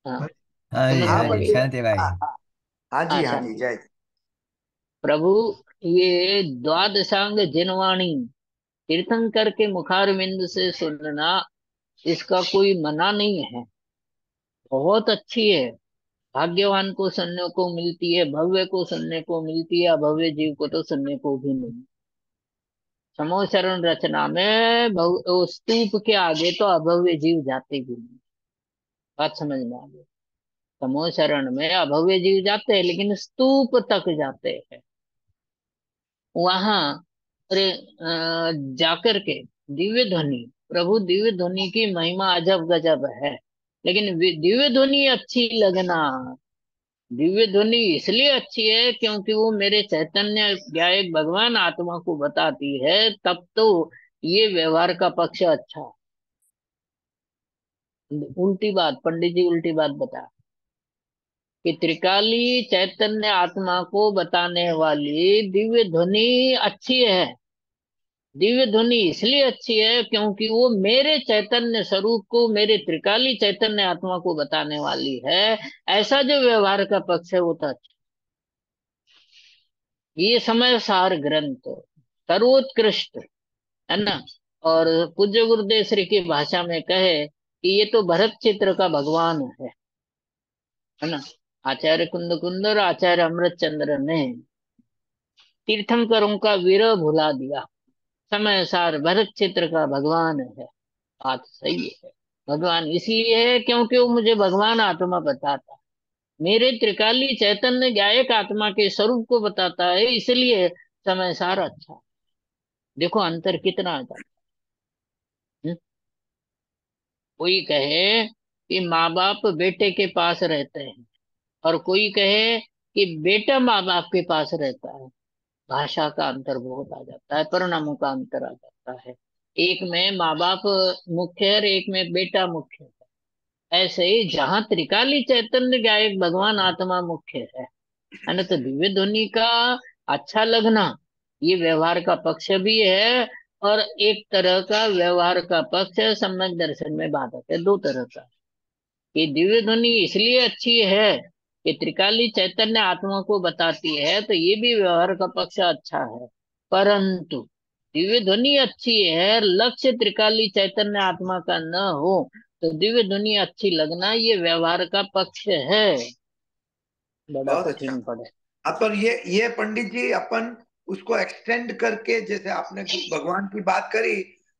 हाँ, हाँ हाँ जी, समझ में हाँ आ हाँ जी, गई। पंडित, शांति भाई। हाँ हाँ, हाँ जी, हाँ अच्छा, जी, जय। प्रभु, ये द्वादशांग जिनवाणी तीर्थंकर के मुखारविंद से सुनना, इसका कोई मना नहीं है, बहुत अच्छी है। भाग्यवान को सुनने को मिलती है, भव्य को सुनने को मिलती है, अभव्य जीव को तो सुनने को भी नहीं। समोचरण रचना में स्तूप के आगे तो अभव्य जीव जाते भी नहीं। बात समझ में आ गई। तमो शरण में अभव्य जीव जाते हैं, लेकिन स्तूप तक जाते हैं। वहां जाकर के दिव्य ध्वनि, प्रभु दिव्य ध्वनि की महिमा अजब गजब है। लेकिन दिव्य ध्वनि अच्छी लगना, दिव्य ध्वनि इसलिए अच्छी है क्योंकि वो मेरे चैतन्य गायक भगवान आत्मा को बताती है, तब तो ये व्यवहार का पक्ष अच्छा। उल्टी बात, पंडित जी उल्टी बात बता कि त्रिकाली चैतन्य आत्मा को बताने वाली दिव्य ध्वनि अच्छी है। दिव्य ध्वनि इसलिए अच्छी है क्योंकि वो मेरे चैतन्य स्वरूप को, मेरे त्रिकाली चैतन्य आत्मा को बताने वाली है। ऐसा जो व्यवहार का पक्ष है वो तो अच्छा। ये समय सार ग्रंथ सर्वोत्कृष्ट है ना। और पूज्य गुरुदेव श्री की भाषा में कहे कि ये तो भरत चित्र का भगवान है ना। आचार्य कुंद कुंद और आचार्य अमृत चंद्र ने तीर्थंकरों का विरह भुला दिया। समय सार भरत चित्र का भगवान है, बात सही है। भगवान इसलिए है क्योंकि वो मुझे भगवान आत्मा बताता है, मेरे त्रिकाली चैतन्य गायक आत्मा के स्वरूप को बताता है, इसलिए समय सार अच्छा। देखो अंतर कितना आ जाता है। कोई कहे कि माँ बाप बेटे के पास रहते हैं, और कोई कहे कि बेटा माँ बाप के पास रहता है। भाषा का अंतर बहुत आ जाता है, परिणामों का अंतर आ जाता है। एक में माँ बाप मुख्य है और एक में बेटा मुख्य है। ऐसे ही जहां त्रिकाली चैतन्य गायक भगवान आत्मा मुख्य है ना, तो दिव्य ध्वनि का अच्छा लगना ये व्यवहार का पक्ष भी है, और एक तरह का व्यवहार का पक्ष है, सम्यक दर्शन में बाधक है। दो तरह का। ये दिव्य ध्वनि इसलिए अच्छी है कि त्रिकाली चैतन्य आत्मा को बताती है, तो ये भी व्यवहार का पक्ष अच्छा है। परंतु दिव्य ध्वनि अच्छी है, लक्ष्य त्रिकाली चैतन्य आत्मा का न हो, तो दिव्य ध्वनि अच्छी लगना ये व्यवहार का पक्ष है। बड़ा बहुत अच्छा। कठिन पड़े। अपन ये पंडित जी अपन उसको एक्सटेंड करके, जैसे आपने भगवान की बात करी,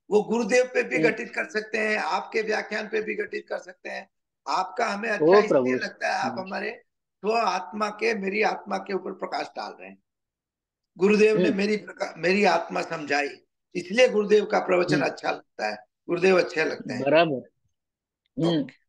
वो गुरुदेव पे भी हम्म, घटित कर सकते हैं, आपके व्याख्यान पे भी घटित कर सकते हैं। आपका हमें अच्छा ओ इसलिए प्रभु। लगता है, आप हमारे स्व आत्मा के, मेरी आत्मा के ऊपर प्रकाश डाल रहे हैं। गुरुदेव ने हम्म, मेरी आत्मा समझाई, इसलिए गुरुदेव का प्रवचन हम्म, अच्छा लगता है, गुरुदेव अच्छे लगते हैं। बराबर। हम्म। ओके।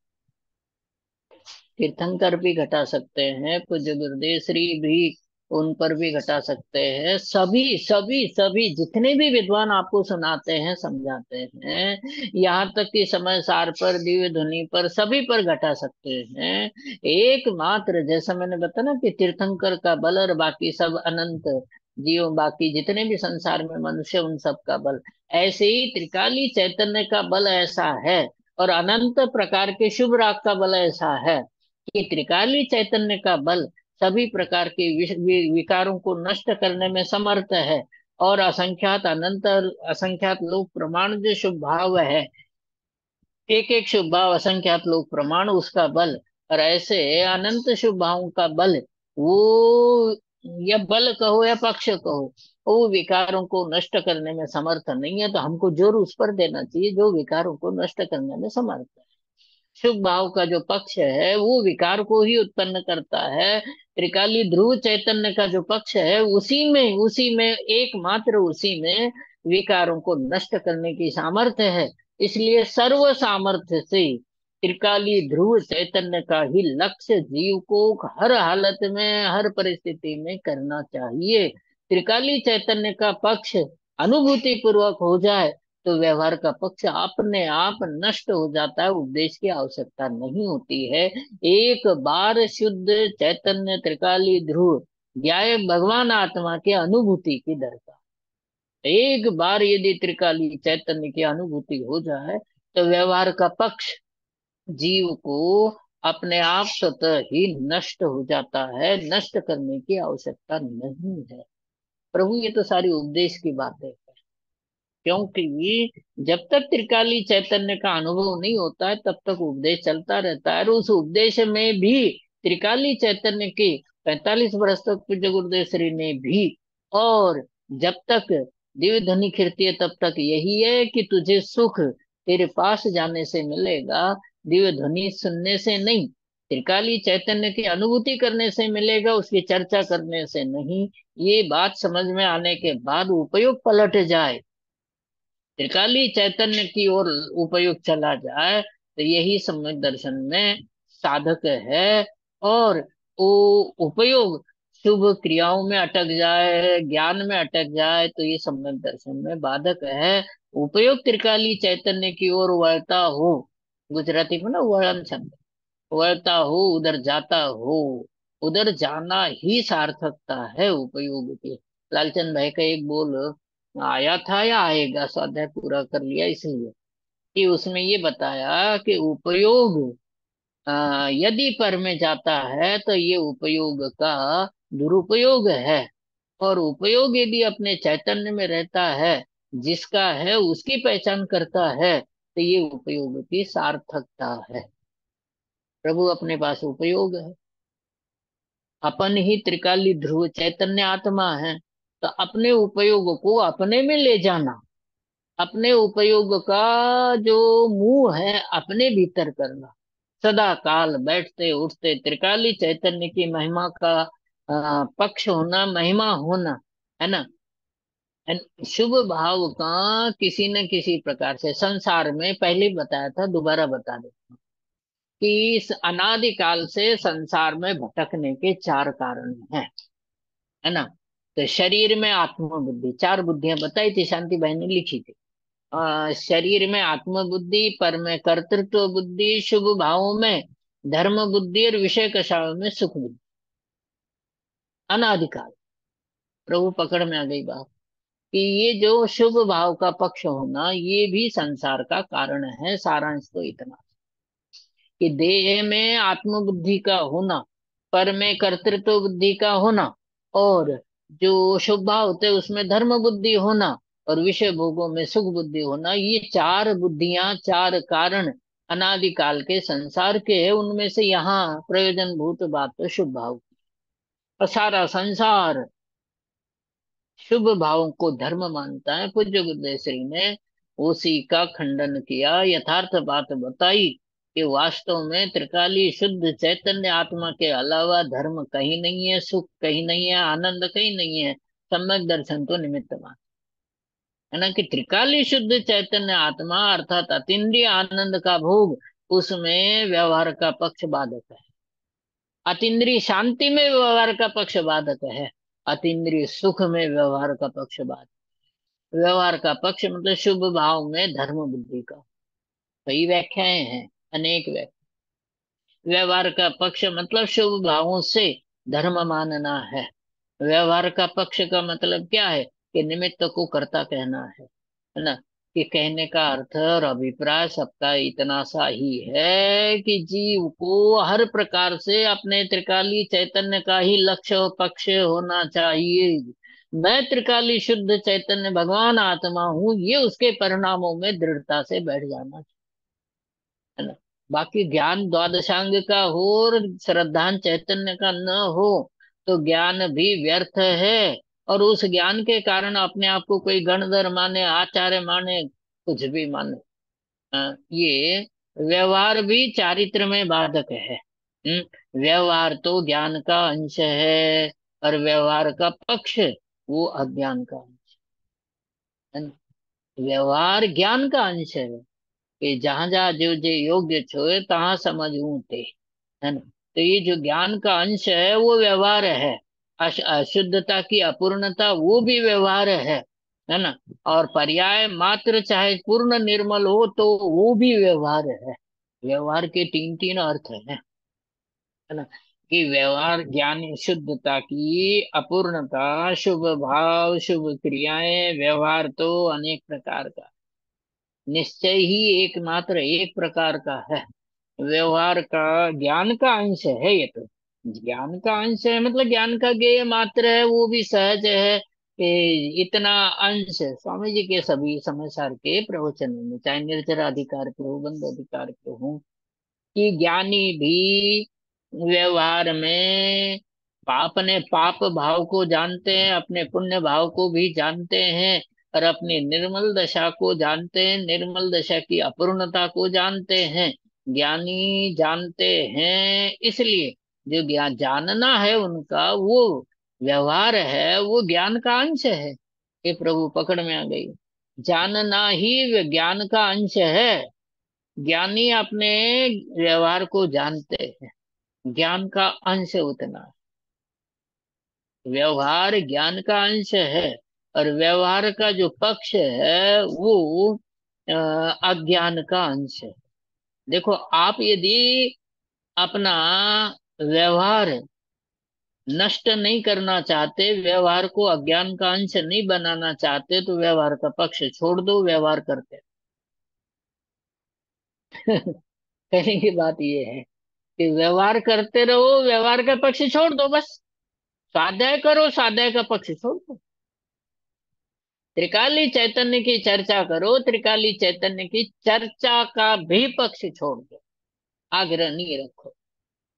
तीर्थंकर भी घटा सकते हैं, पूज्य गुरुदेव श्री भी उन पर भी घटा सकते हैं। सभी सभी सभी जितने भी विद्वान आपको सुनाते हैं, समझाते हैं, यहाँ तक कि समय सार पर, दिव्य ध्वनि पर, सभी पर घटा सकते हैं। एकमात्र जैसा मैंने बताया ना कि तीर्थंकर का बल और बाकी सब अनंत जीव, बाकी जितने भी संसार में मनुष्य, उन सब का बल। ऐसे ही त्रिकाली चैतन्य का बल ऐसा है, और अनंत प्रकार के शुभ राग का बल ऐसा है कि त्रिकाली चैतन्य का बल सभी प्रकार के विकारों को नष्ट करने में समर्थ है। और असंख्यात अनंत असंख्यात लोक प्रमाण जो शुभ भाव है, एक एक शुभ भाव असंख्यात लोक प्रमाण उसका बल, और ऐसे अनंत शुभ भावों का बल, वो या बल कहो या पक्ष कहो, वो विकारों को नष्ट करने में समर्थ नहीं है। तो हमको जोर उस पर देना चाहिए जो विकारों को नष्ट करने में समर्थ है। शुभ भाव का जो पक्ष है वो विकार को ही उत्पन्न करता है। त्रिकाली ध्रुव चैतन्य का जो पक्ष है, उसी में एकमात्र उसी में विकारों को नष्ट करने की सामर्थ्य है। इसलिए सर्व सामर्थ्य से त्रिकाली ध्रुव चैतन्य का ही लक्ष्य जीव को हर हालत में, हर परिस्थिति में करना चाहिए। त्रिकाली चैतन्य का पक्ष अनुभूति पूर्वक हो जाए तो व्यवहार का पक्ष अपने आप नष्ट हो जाता है, उपदेश की आवश्यकता नहीं होती है। एक बार शुद्ध चैतन्य त्रिकाली ध्रुव ज्ञाय भगवान आत्मा के अनुभूति की दरकार, एक बार यदि त्रिकाली चैतन्य की अनुभूति हो जाए तो व्यवहार का पक्ष जीव को अपने आप स्वतः ही नष्ट हो जाता है, नष्ट करने की आवश्यकता नहीं है। प्रभु ये तो सारी उपदेश की बातें है, क्योंकि जब तक त्रिकाली चैतन्य का अनुभव नहीं होता है तब तक उपदेश चलता रहता है। और उस उपदेश में भी त्रिकाली चैतन्य के 45 वर्ष तक पूज्य गुरुदेव श्री ने भी, और जब तक दिव्य ध्वनि खिरती है तब तक यही है कि तुझे सुख तेरे पास जाने से मिलेगा, दिव्य ध्वनि सुनने से नहीं। त्रिकाली चैतन्य की अनुभूति करने से मिलेगा, उसकी चर्चा करने से नहीं। ये बात समझ में आने के बाद उपयोग पलट जाए, त्रिकाली चैतन्य की ओर उपयोग चला जाए, तो यही सम्यक दर्शन में साधक है। और वो उपयोग शुभ क्रियाओं में अटक जाए, ज्ञान में अटक जाए, तो ये सम्यक दर्शन में बाधक है। उपयोग त्रिकाली चैतन्य की ओर वळता हो, गुजराती में ना वळन शब्द, वळता हो, उधर जाता हो, उधर जाना ही सार्थकता है उपयोग की। लालचंद भाई का एक बोल आया था या आएगा, स्वाध्याय पूरा कर लिया इसलिए, कि उसमें ये बताया कि उपयोग यदि पर में जाता है तो ये उपयोग का दुरुपयोग है, और उपयोग यदि अपने चैतन्य में रहता है, जिसका है उसकी पहचान करता है, तो ये उपयोग की सार्थकता है। प्रभु अपने पास उपयोग है, अपन ही त्रिकाली ध्रुव चैतन्य आत्मा है, तो अपने उपयोग को अपने में ले जाना, अपने उपयोग का जो मुंह है अपने भीतर करना, सदा काल बैठते उठते त्रिकाली चैतन्य की महिमा का पक्ष होना, महिमा होना, है ना। शुभ भाव का किसी न किसी प्रकार से संसार में, पहले ही बताया था, दोबारा बता देता हूं, कि इस अनादिकाल से संसार में भटकने के चार कारण हैं, है ना। तो शरीर में आत्म बुद्धि, चार बुद्धियां बताई थी, शांति भाई ने लिखी थी। शरीर में आत्म बुद्धि, पर में कर्तृत्व बुद्धि, शुभ भावों में धर्म बुद्धि, और विषय कषायों में सुख बुद्धि। अनादिकाल प्रभु पकड़ में आ गई बात, कि ये जो शुभ भाव का पक्ष होना, ये भी संसार का कारण है। सारांश तो इतना कि देह में आत्मबुद्धि का होना, पर में कर्तृत्व बुद्धि का होना, और जो शुभ भाव होते हैं उसमें धर्म बुद्धि होना, और विषय भोगों में सुख बुद्धि होना, ये चार बुद्धियां, चार कारण अनादिकाल के संसार के हैं। उनमें से यहाँ प्रयोजन भूत बात तो शुभ भाव की, और सारा संसार शुभ भावों को धर्म मानता है। पूज्य गुरुदेव श्री ने उसी का खंडन किया, यथार्थ बात बताई कि वास्तव में त्रिकाली शुद्ध चैतन्य आत्मा के अलावा धर्म कहीं नहीं है, सुख कहीं नहीं है, आनंद कहीं नहीं है। सम्यक दर्शन तो निमित्त मात्र है ना, कि त्रिकाली शुद्ध चैतन्य आत्मा अर्थात अतीन्द्रिय आनंद का भोग, उसमें व्यवहार का पक्ष बाधक है। अतीन्द्रिय शांति में व्यवहार का पक्ष बाधक है, अतीन्द्रिय सुख में व्यवहार का पक्ष बाधक। व्यवहार का पक्ष मतलब शुभ भाव में धर्म बुद्धि का, कई व्याख्याएं हैं, अनेक व्याख्या। व्यवहार का पक्ष मतलब शुभ भावों से धर्म मानना है। व्यवहार का पक्ष का मतलब क्या है, कि निमित्त को कर्ता कहना है ना। कि कहने का अर्थ और अभिप्राय सबका इतना सा ही है कि जीव को हर प्रकार से अपने त्रिकाली चैतन्य का ही लक्ष्य और पक्ष होना चाहिए। मैं त्रिकाली शुद्ध चैतन्य भगवान आत्मा हूँ, ये उसके परिणामों में दृढ़ता से बैठ जाना चाहिए, है ना। बाकी ज्ञान द्वादशांग का हो और श्रद्धान चैतन्य का न हो, तो ज्ञान भी व्यर्थ है। और उस ज्ञान के कारण अपने आप को कोई गणधर माने, आचार्य माने, कुछ भी माने, ये व्यवहार भी चारित्र में बाधक है। व्यवहार तो ज्ञान का अंश है, और व्यवहार का पक्ष वो अज्ञान का अंश है ना। व्यवहार ज्ञान का अंश है, कि जहां जहां जो जो योग्य छो तहां समझूं ते, है ना। तो ये जो ज्ञान का अंश है वो व्यवहार है। अशुद्धता की अपूर्णता वो भी व्यवहार है ना। और पर्याय मात्र चाहे पूर्ण निर्मल हो तो वो भी व्यवहार है। व्यवहार के तीन तीन अर्थ है ना। कि व्यवहार ज्ञान शुद्धता की अपूर्णता, शुभ भाव, शुभ क्रियाएं, व्यवहार तो अनेक प्रकार का, निश्चय ही एकमात्र एक प्रकार का है। व्यवहार का ज्ञान का अंश है, ये तो ज्ञान का अंश है, मतलब ज्ञान का ज्ञेय मात्र है, वो भी सहज है कि इतना अंश स्वामी जी के सभी समय सार के प्रवचनों में, चाहे निर्जर अधिकार के हो, बंद अधिकार के हो, कि ज्ञानी भी व्यवहार में अपने पाप भाव को जानते हैं, अपने पुण्य भाव को भी जानते हैं, और अपनी निर्मल दशा को जानते हैं, निर्मल दशा की अपूर्णता को जानते हैं। ज्ञानी जानते हैं इसलिए, जो ज्ञान जानना है उनका वो व्यवहार है, वो ज्ञान का अंश है। ये प्रभु पकड़ में आ गई। जानना ही ज्ञान का अंश है। ज्ञानी अपने व्यवहार को जानते हैं, ज्ञान का अंश उतना है। व्यवहार ज्ञान का अंश है, और व्यवहार का जो पक्ष है वो अज्ञान का अंश है। देखो, आप यदि अपना व्यवहार नष्ट नहीं करना चाहते, व्यवहार को अज्ञान का अंश नहीं बनाना चाहते, तो व्यवहार का पक्ष छोड़ दो, व्यवहार करते कहने की बात ये है कि व्यवहार करते रहो, व्यवहार का पक्ष छोड़ दो बस। स्वाध्याय करो, स्वाध्याय का पक्ष छोड़ दो। त्रिकाली चैतन्य की चर्चा करो, त्रिकाली चैतन्य की चर्चा का भी पक्ष छोड़ दो। आग्रह नहीं रखो।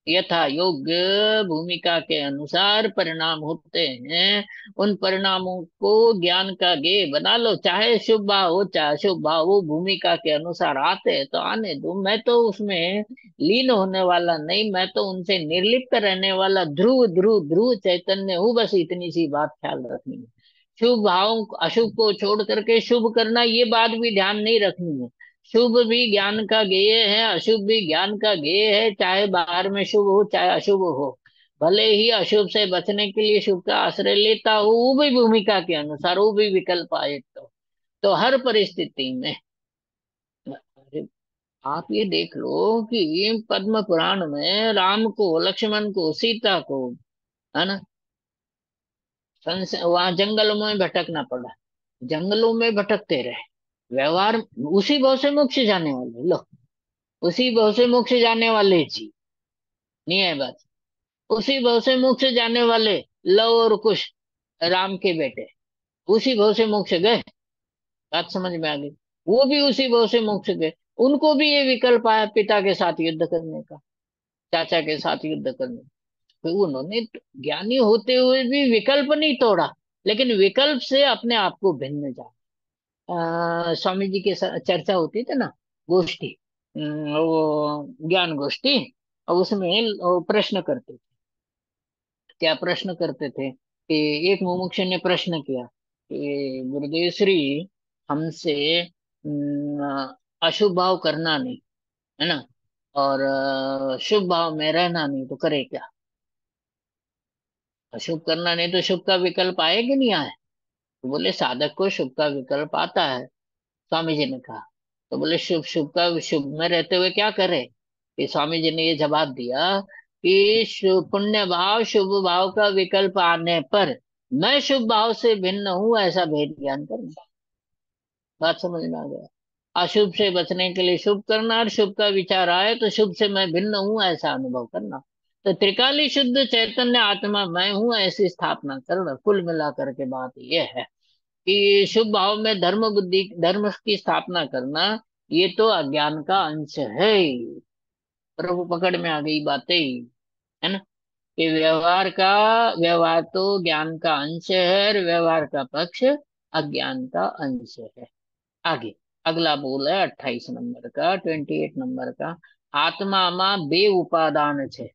यथा योग्य भूमिका के अनुसार परिणाम होते हैं, उन परिणामों को ज्ञान का गेय बना लो। चाहे शुभ भाव हो चाहे अशुभ भाव हो, भूमिका के अनुसार आते हैं तो आने दो। मैं तो उसमें लीन होने वाला नहीं, मैं तो उनसे निर्लिप्त रहने वाला ध्रुव ध्रुव ध्रुव चैतन्य हूँ। बस इतनी सी बात ख्याल रखनी है। शुभ भाव अशुभ को छोड़ करके शुभ करना, ये बात भी ध्यान नहीं रखनी है। शुभ भी ज्ञान का गेय है, अशुभ भी ज्ञान का गेय है। चाहे बाहर में शुभ हो चाहे अशुभ हो, भले ही अशुभ से बचने के लिए शुभ का आश्रय लेता हो, वो भी भूमिका के अनुसार, वो भी विकल्प आए तो हर परिस्थिति में। अरे, आप ये देख लो कि पद्म पुराण में राम को, लक्ष्मण को, सीता को, है ना, वहां जंगलों में भटकना पड़ा। जंगलों में भटकते रहे। व्यवहार उसी भाव से मोक्ष जाने वाले, लो, उसी भाव से मोक्ष जाने वाले जी, नहीं है बात। उसी भाव से मोक्ष जाने वाले लव और कुश, राम के बेटे, उसी भाव से मोक्ष गए। बात समझ में आ गई। वो भी उसी भाव से मोक्ष गए। उनको भी ये विकल्प आया पिता के साथ युद्ध करने का, चाचा के साथ युद्ध करने का। तो उन्होंने ज्ञानी होते हुए भी विकल्प नहीं तोड़ा, लेकिन विकल्प से अपने आप को भिन्न जाना। स्वामी जी के साथ चर्चा होती थी ना, गोष्ठी, वो ज्ञान गोष्ठी, और उसमें वो प्रश्न करते थे। क्या प्रश्न करते थे कि एक मुमुक्ष ने प्रश्न किया कि गुरुदेव श्री, हमसे अशुभ भाव करना नहीं, है ना, और शुभ भाव में रहना नहीं, तो करे क्या? अशुभ करना नहीं तो शुभ का विकल्प आए कि नहीं आए? तो बोले साधक को शुभ का विकल्प आता है। स्वामी जी ने कहा। तो बोले शुभ, शुभ का, शुभ में रहते हुए क्या करे? कि स्वामी जी ने ये जवाब दिया कि शुभ पुण्य भाव शुभ भाव का विकल्प आने पर मैं शुभ भाव से भिन्न हूं, ऐसा भेद ज्ञान करना। बात समझ में आ गया? अशुभ से बचने के लिए शुभ करना, और शुभ का विचार आए तो शुभ से मैं भिन्न हूं ऐसा अनुभव करना। तो त्रिकाली शुद्ध चैतन्य आत्मा मैं हूं ऐसी स्थापना करना। कुल मिलाकर के बात यह है कि शुभ भाव में धर्म बुद्धि, धर्म की स्थापना करना, ये तो अज्ञान का अंश है। प्रभु पकड़ में आ गई बातें, है ना, कि व्यवहार तो ज्ञान का अंश है, और व्यवहार का पक्ष अज्ञान का अंश है। आगे अगला बोल है 28 नंबर का, 28 नंबर का। आत्मा मा बे उपादान छे।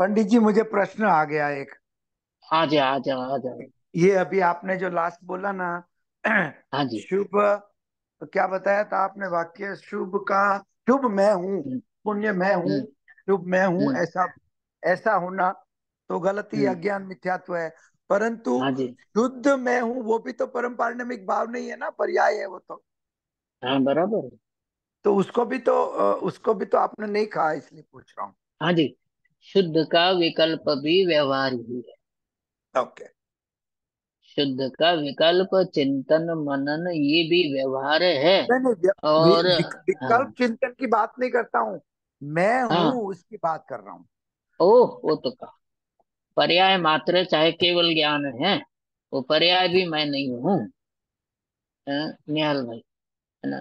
पंडित जी, मुझे प्रश्न आ गया एक। आ जा आ जा आ जा। ये अभी आपने जो लास्ट बोला ना, हाँ जी। शुभ, क्या बताया था आपने वाक्य? शुभ का, शुभ मैं हूँ, हम्म पुण्य मैं हूँ, हम्म शुभ मैं हूँ, हम्म ऐसा ऐसा होना तो गलती, हम्म, अज्ञान, मिथ्यात्व है। परंतु हाँ जी। शुद्ध मैं हूँ वो भी तो परम पारमाणिक भाव नहीं है ना, पर्याय है वो हाँ बराबर है। तो उसको भी तो आपने नहीं कहा, इसलिए पूछ रहा हूँ। हाँ जी। शुद्ध का विकल्प भी व्यवहार ही है। ओके। शुद्ध का विकल्प चिंतन मनन ये भी व्यवहार है। नहीं नहीं, और विकल्प हाँ चिंतन की बात नहीं करता हूँ, मैं हूँ हाँ, उसकी बात कर रहा हूँ। ओह वो तो कहा। पर्याय मात्र चाहे केवल ज्ञान है, वो पर्याय भी मैं नहीं हूँ। निहाल भाई, है ना,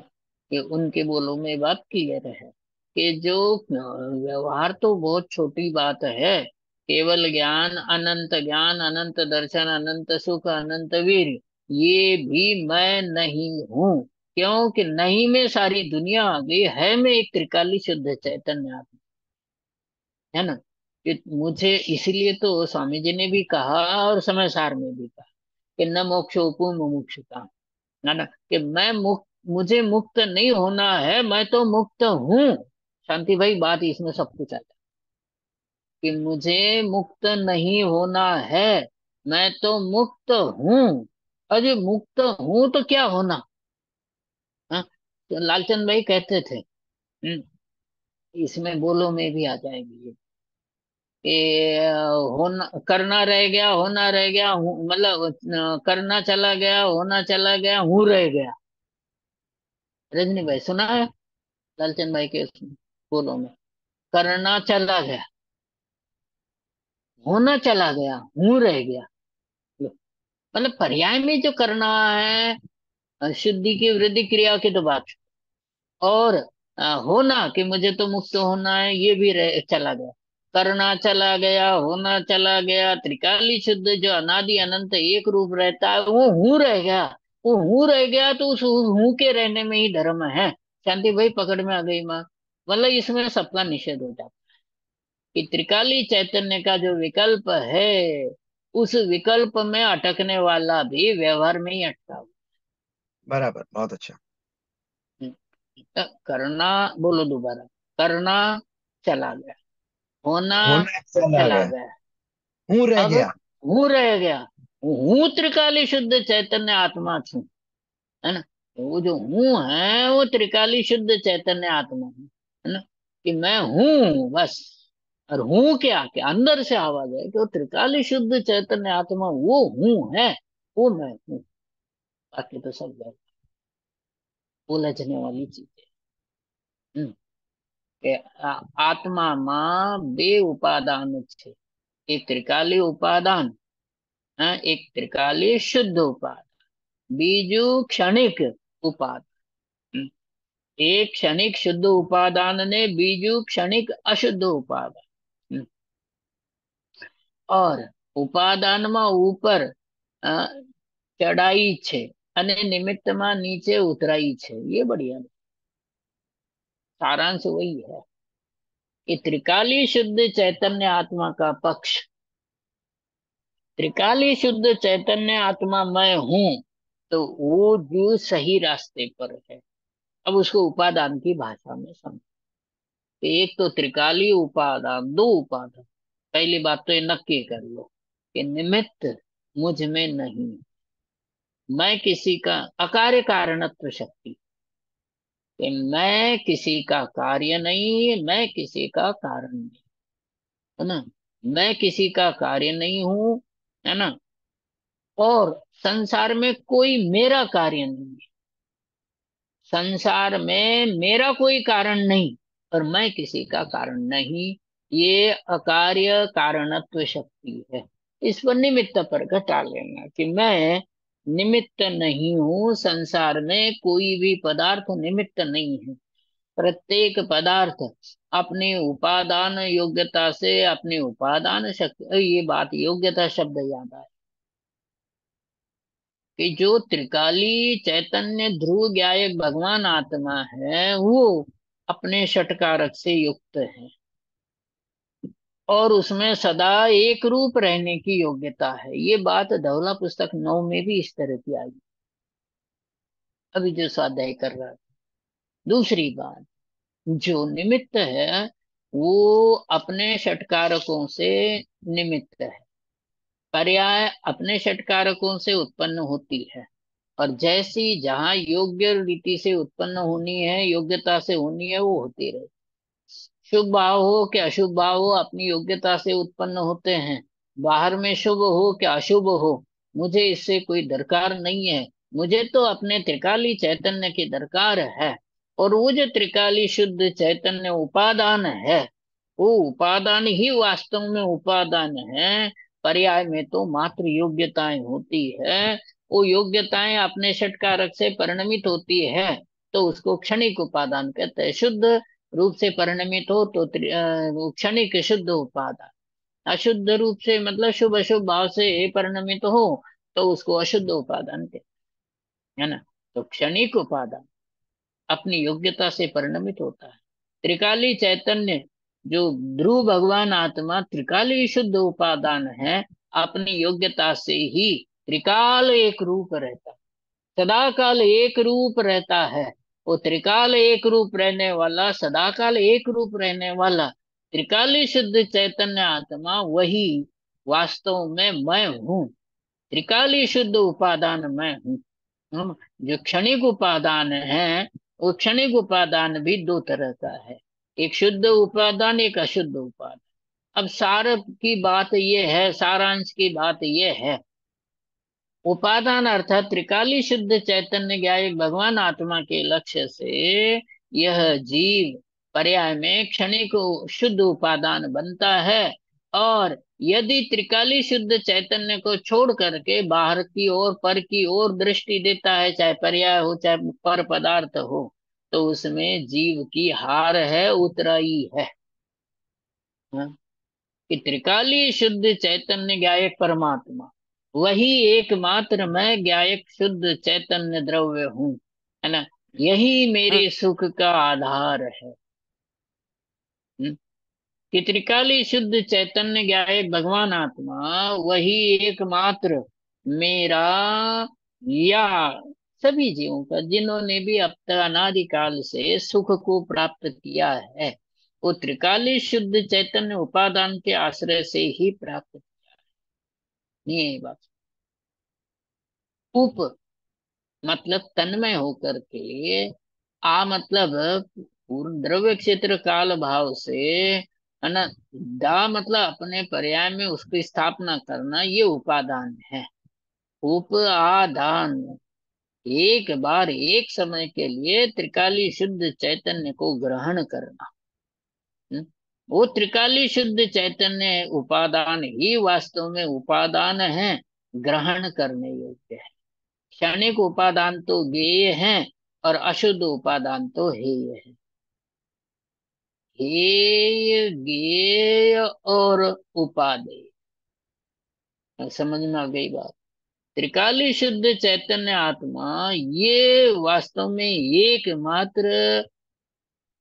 कि उनके बोलों में ये बात क्लियर है कि जो व्यवहार तो बहुत छोटी बात है। केवल ज्ञान, अनंत दर्शन, अनंत सुख, अनंत वीर, ये भी मैं नहीं हूँ। क्योंकि नहीं में सारी दुनिया आ गई, है में एक त्रिकाली शुद्ध चैतन्य आत्मा, है ना। कि मुझे इसीलिए तो स्वामी जी ने भी कहा और समय सार में भी कहा कि न मोक्षोपू मुमुक्षुता, है ना, कि मैं मुक्त, मुझे मुक्त नहीं होना है, मैं तो मुक्त हूँ। शांति भाई, बात इसमें सब कुछ आता है कि मुझे मुक्त नहीं होना है, मैं तो मुक्त हूँ। अरे मुक्त हूँ तो क्या होना। हाँ, तो लालचंद भाई कहते थे, इसमें बोलो में भी आ जाएगी ये, कि होना करना रह गया, होना रह गया, मतलब करना चला गया, होना चला गया, हूँ रह गया। रजनी भाई सुना है लालचंद भाई के उसमें बोलो में, करना चला गया, होना चला गया, हूँ रह गया। लो, मतलब पर्याय में जो करना है, शुद्धि की वृद्धि क्रिया की तो बात, और होना कि मुझे तो मुक्त होना है, ये भी चला गया। करना चला गया, होना चला गया, त्रिकाली शुद्ध जो अनादि अनंत एक रूप रहता है, वो हूँ रह गया। वो हूँ रह गया तो उस हूँ के रहने में ही धर्म है। शांति भाई पकड़ में आ गई माँ। मतलब इसमें सबका निषेध हो जाता कि त्रिकाली चैतन्य का जो विकल्प है, उस विकल्प में अटकने वाला भी व्यवहार में ही अटका हुआ बराबर, बहुत अच्छा। है। करना, बोलो दोबारा, करना चला गया, होना होना चला चला गया, गया, हूँ रह अब गया। हूँ रह गया। हूँ त्रिकाली शुद्ध चैतन्य आत्मा छू, है ना। वो जो हूँ है वो त्रिकाली शुद्ध चैतन्य आत्मा है ना, कि मैं हूँ बस। और हूँ क्या, कि अंदर से आवाज है कि वो त्रिकाली शुद्ध चैतन्य आत्मा वो हूँ है, वो मैं हूँ। बाकी तो सब उलझने वाली चीज है। કે આત્મામાં બે ઉપાદાન છે, એક ત્રિકાલી ઉપાદાન, એક ત્રિકાલી શુદ્ધ ઉપાદાન, બીજું ક્ષણિક ઉપાદાન। એક ક્ષણિક શુદ્ધ ઉપાદાન ને બીજું ક્ષણિક અશુદ્ધ ઉપાદાન। और ઉપાદાનમાં ઉપર ચડાઈ છે અને નિમિત્તમાં નીચે ઉતરાઈ છે। ये बढ़िया सारांश वही है कि त्रिकाली शुद्ध चैतन्य आत्मा का पक्ष, त्रिकाली शुद्ध चैतन्य आत्मा मैं हूं, तो वो जो सही रास्ते पर है। अब उसको उपादान की भाषा में समझो। एक तो त्रिकाली उपादान, दो उपादान। पहली बात तो ये नक्की कर लो कि निमित्त मुझ में नहीं, मैं किसी का अकार्य कारणत्व शक्ति, कि मैं किसी का कार्य नहीं, मैं किसी का कारण नहीं, है ना। मैं किसी का कार्य नहीं हूं, है ना। और संसार में कोई मेरा कार्य नहीं है, संसार में मेरा कोई कारण नहीं और मैं किसी का कारण नहीं। ये अकार्य कारणत्व शक्ति है। इस पर निमित्त पर घटा लेना कि मैं निमित्त नहीं हूं, संसार में कोई भी पदार्थ निमित्त नहीं है। प्रत्येक पदार्थ अपनी उपादान योग्यता से, अपनी उपादान शक्ति, ये बात योग्यता शब्द याद आए कि जो त्रिकाली चैतन्य ध्रुव ज्ञायक भगवान आत्मा है, वो अपने षटकारक से युक्त है और उसमें सदा एक रूप रहने की योग्यता है। ये बात धवला पुस्तक 9 में भी इस तरह की आई, अभी जो स्वाध्याय कर रहा है। दूसरी बात, जो निमित्त है वो अपने षटकारकों से निमित्त है, पर्याय अपने षटकारकों से उत्पन्न होती है। और जैसी जहां योग्य रीति से उत्पन्न होनी है, योग्यता से होनी है, वो होती रहे। शुभ भाव हो कि अशुभ भाव हो, अपनी योग्यता से उत्पन्न होते हैं। बाहर में शुभ हो कि अशुभ हो, मुझे इससे कोई दरकार नहीं है। मुझे तो अपने त्रिकाली चैतन्य की दरकार है। और वो जो त्रिकाली शुद्ध चैतन्य उपादान है, वो उपादान ही वास्तव में उपादान है। पर्याय में तो मात्र योग्यताएं होती है। वो योग्यताएं अपने षटकारक से परिणमित होती है, तो उसको क्षणिक उपादान कहते हैं। शुद्ध रूप से परिणमित हो तो वो क्षणिक शुद्ध उपादान। अशुद्ध रूप से मतलब शुभ अशुभ भाव से परिणमित हो तो उसको अशुद्ध उपादान कहते हैं, है ना। तो क्षणिक उपादान अपनी योग्यता से परिणमित होता है। त्रिकाली चैतन्य जो ध्रुव भगवान आत्मा त्रिकाली शुद्ध उपादान है, अपनी योग्यता से ही त्रिकाल एक रूप रहता है, सदा काल एक रूप रहता है। वो त्रिकाल एक रूप रहने वाला, सदा काल एक रूप रहने वाला त्रिकाली शुद्ध चैतन्य आत्मा वही वास्तव में मैं हूँ। त्रिकाली शुद्ध उपादान मैं हूँ। जो क्षणिक उपादान है, वो क्षणिक उपादान भी दो तरह का है, एक शुद्ध उपादान, एक अशुद्ध उपादान। अब सार की बात ये है, सारांश की बात ये है, उपादान अर्थात त्रिकाली शुद्ध चैतन्य ज्ञायक भगवान आत्मा के लक्ष्य से यह जीव पर्याय में क्षणिक शुद्ध उपादान बनता है। और यदि त्रिकाली शुद्ध चैतन्य को छोड़ करके बाहर की ओर, पर की ओर दृष्टि देता है, चाहे पर्याय हो चाहे पर पदार्थ हो, तो उसमें जीव की हार है, उतराई है। हाँ? कि त्रिकाली शुद्ध चैतन्य ज्ञायक परमात्मा वही एकमात्र मैं ज्ञायक शुद्ध चैतन्य द्रव्य हूँ, है ना, यही मेरे सुख का आधार है। कि त्रिकाली शुद्ध चैतन्य ज्ञायक भगवान आत्मा वही एकमात्र मेरा या सभी जीवों का, जिन्होंने भी अब तक अनादिकाल से सुख को प्राप्त किया है, वो त्रिकाली शुद्ध चैतन्य उपादान के आश्रय से ही प्राप्त किया है। ये बात। उप मतलब तन्मय होकर के, आ मतलब पूर्ण द्रव्य क्षेत्र काल भाव से, है ना, दा मतलब अपने पर्याय में उसकी स्थापना करना, ये उपादान है। उप आदान, एक बार एक समय के लिए त्रिकाली शुद्ध चैतन्य को ग्रहण करना। वो त्रिकाली शुद्ध चैतन्य उपादान ही वास्तव में उपादान है, ग्रहण करने योग्य है। क्षणिक उपादान तो ज्ञेय है और अशुद्ध उपादान तो हेय है। हेय, ज्ञेय और उपादेय, समझ में आ गई बात। त्रिकाली शुद्ध चैतन्य आत्मा ये वास्तव में एकमात्र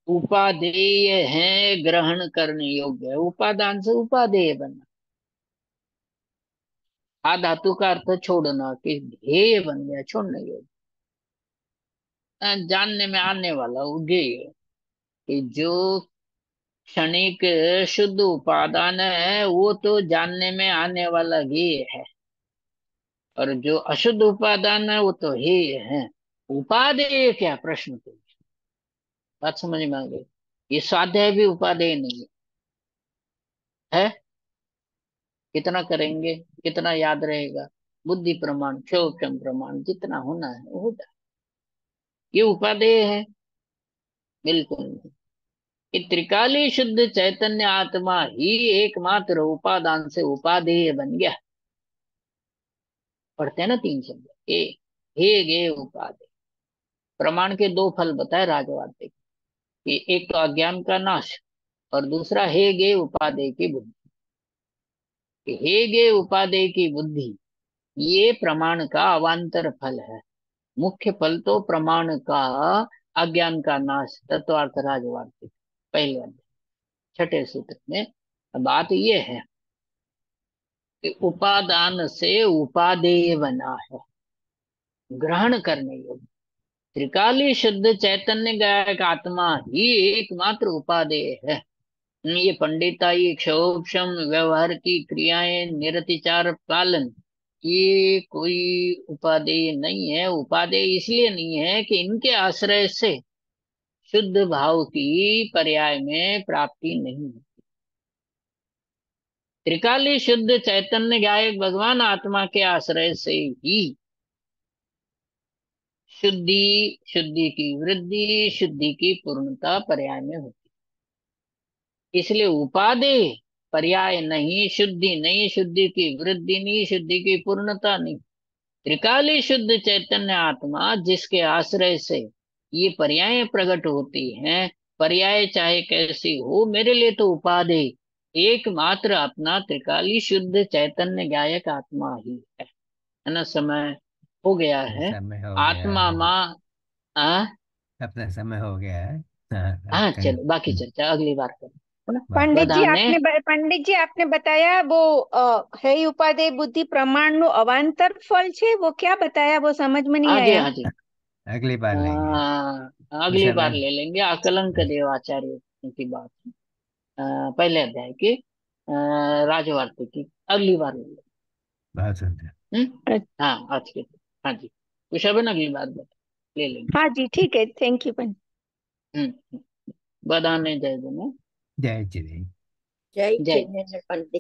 उपादेय है, ग्रहण करने योग्य है। उपादान से उपादेय बनना, आ धातु का अर्थ छोड़ना, कि ध्येय बन गया, छोड़ने योग्य, जानने में आने वाला वो ज्ञेय। कि जो क्षणिक शुद्ध उपादान है वो तो जानने में आने वाला ज्ञेय है, और जो अशुद्ध उपादान है वो तो हेय है। उपादेय क्या, प्रश्न तो, बात समझ में आ गई। ये स्वाध्याय भी उपादेय नहीं है। कितना करेंगे, कितना याद रहेगा, बुद्धि प्रमाण, क्षोभम प्रमाण, जितना होना है वो होता है। ये उपादेय है, बिल्कुल नहीं। कि त्रिकाली शुद्ध चैतन्य आत्मा ही एकमात्र उपादान से उपादेय बन गया। पढ़ते हैं ना तीन शब्द, ए हे गे उपादेय। प्रमाण के दो फल बताए राजवार्तिक, कि एक तो अज्ञान का नाश, और दूसरा हे गे उपादेय की बुद्धि। कि हे गे उपादेय की बुद्धि ये प्रमाण का अवान्तर फल है। मुख्य फल तो प्रमाण का अज्ञान का नाश, तत्वार्थ राजवार्तिक पहले अध्याय छठे सूत्र में। बात यह है कि उपादान से उपादेय बना है, ग्रहण करने योग्य। त्रिकाली शुद्ध चैतन्य गायक आत्मा ही एकमात्र उपादेय है। ये पंडिताई, क्षोभम, व्यवहार की क्रियाएं, निरतिचार पालन, ये कोई उपादेय नहीं है। उपादेय इसलिए नहीं है कि इनके आश्रय से शुद्ध भाव की पर्याय में प्राप्ति नहीं है। त्रिकाली शुद्ध चैतन्य गायक भगवान आत्मा के आश्रय से ही शुद्धि, शुद्धि की वृद्धि, शुद्धि की पूर्णता पर्याय में होती। इसलिए उपादेय पर्याय नहीं, शुद्धि नहीं, शुद्धि की वृद्धि नहीं, शुद्धि की पूर्णता नहीं। त्रिकाली शुद्ध चैतन्य आत्मा जिसके आश्रय से ये पर्याय प्रकट होती हैं, पर्याय चाहे कैसी हो, मेरे लिए तो उपादेय एकमात्र अपना त्रिकाली शुद्ध चैतन्य गायक आत्मा ही है ना। समय हो गया है। समय हो गया आत्मा है। माँ, अपना समय हो गया है। हाँ, हाँ चलो, बाकी चर्चा अगली बार करें, है ना। बाय। बधाने पंडित जी आपने बताया वो है उपादेय बुद्धि प्रमाण નું અવાંતર ફળ છે, वो क्या बताया, वो समझ में नहीं हाँ जी आया। हाँ जी, अगली बार लेंगे। अगली विषय बार में ले लेंगे। आकलंक देवाचार्य की बात, पहले अध्याय की, राजवार्तिक की अगली बार ले लेंगे। बहुत सुंदर। हाँ आज के, हाँ जी, विषय बन अगली बार ले लेंगे। हाँ जी ठीक है, थैंक यू पंडित। बधाने जय जने, जय श्री। जय जय जिनेन्द्र पंडित।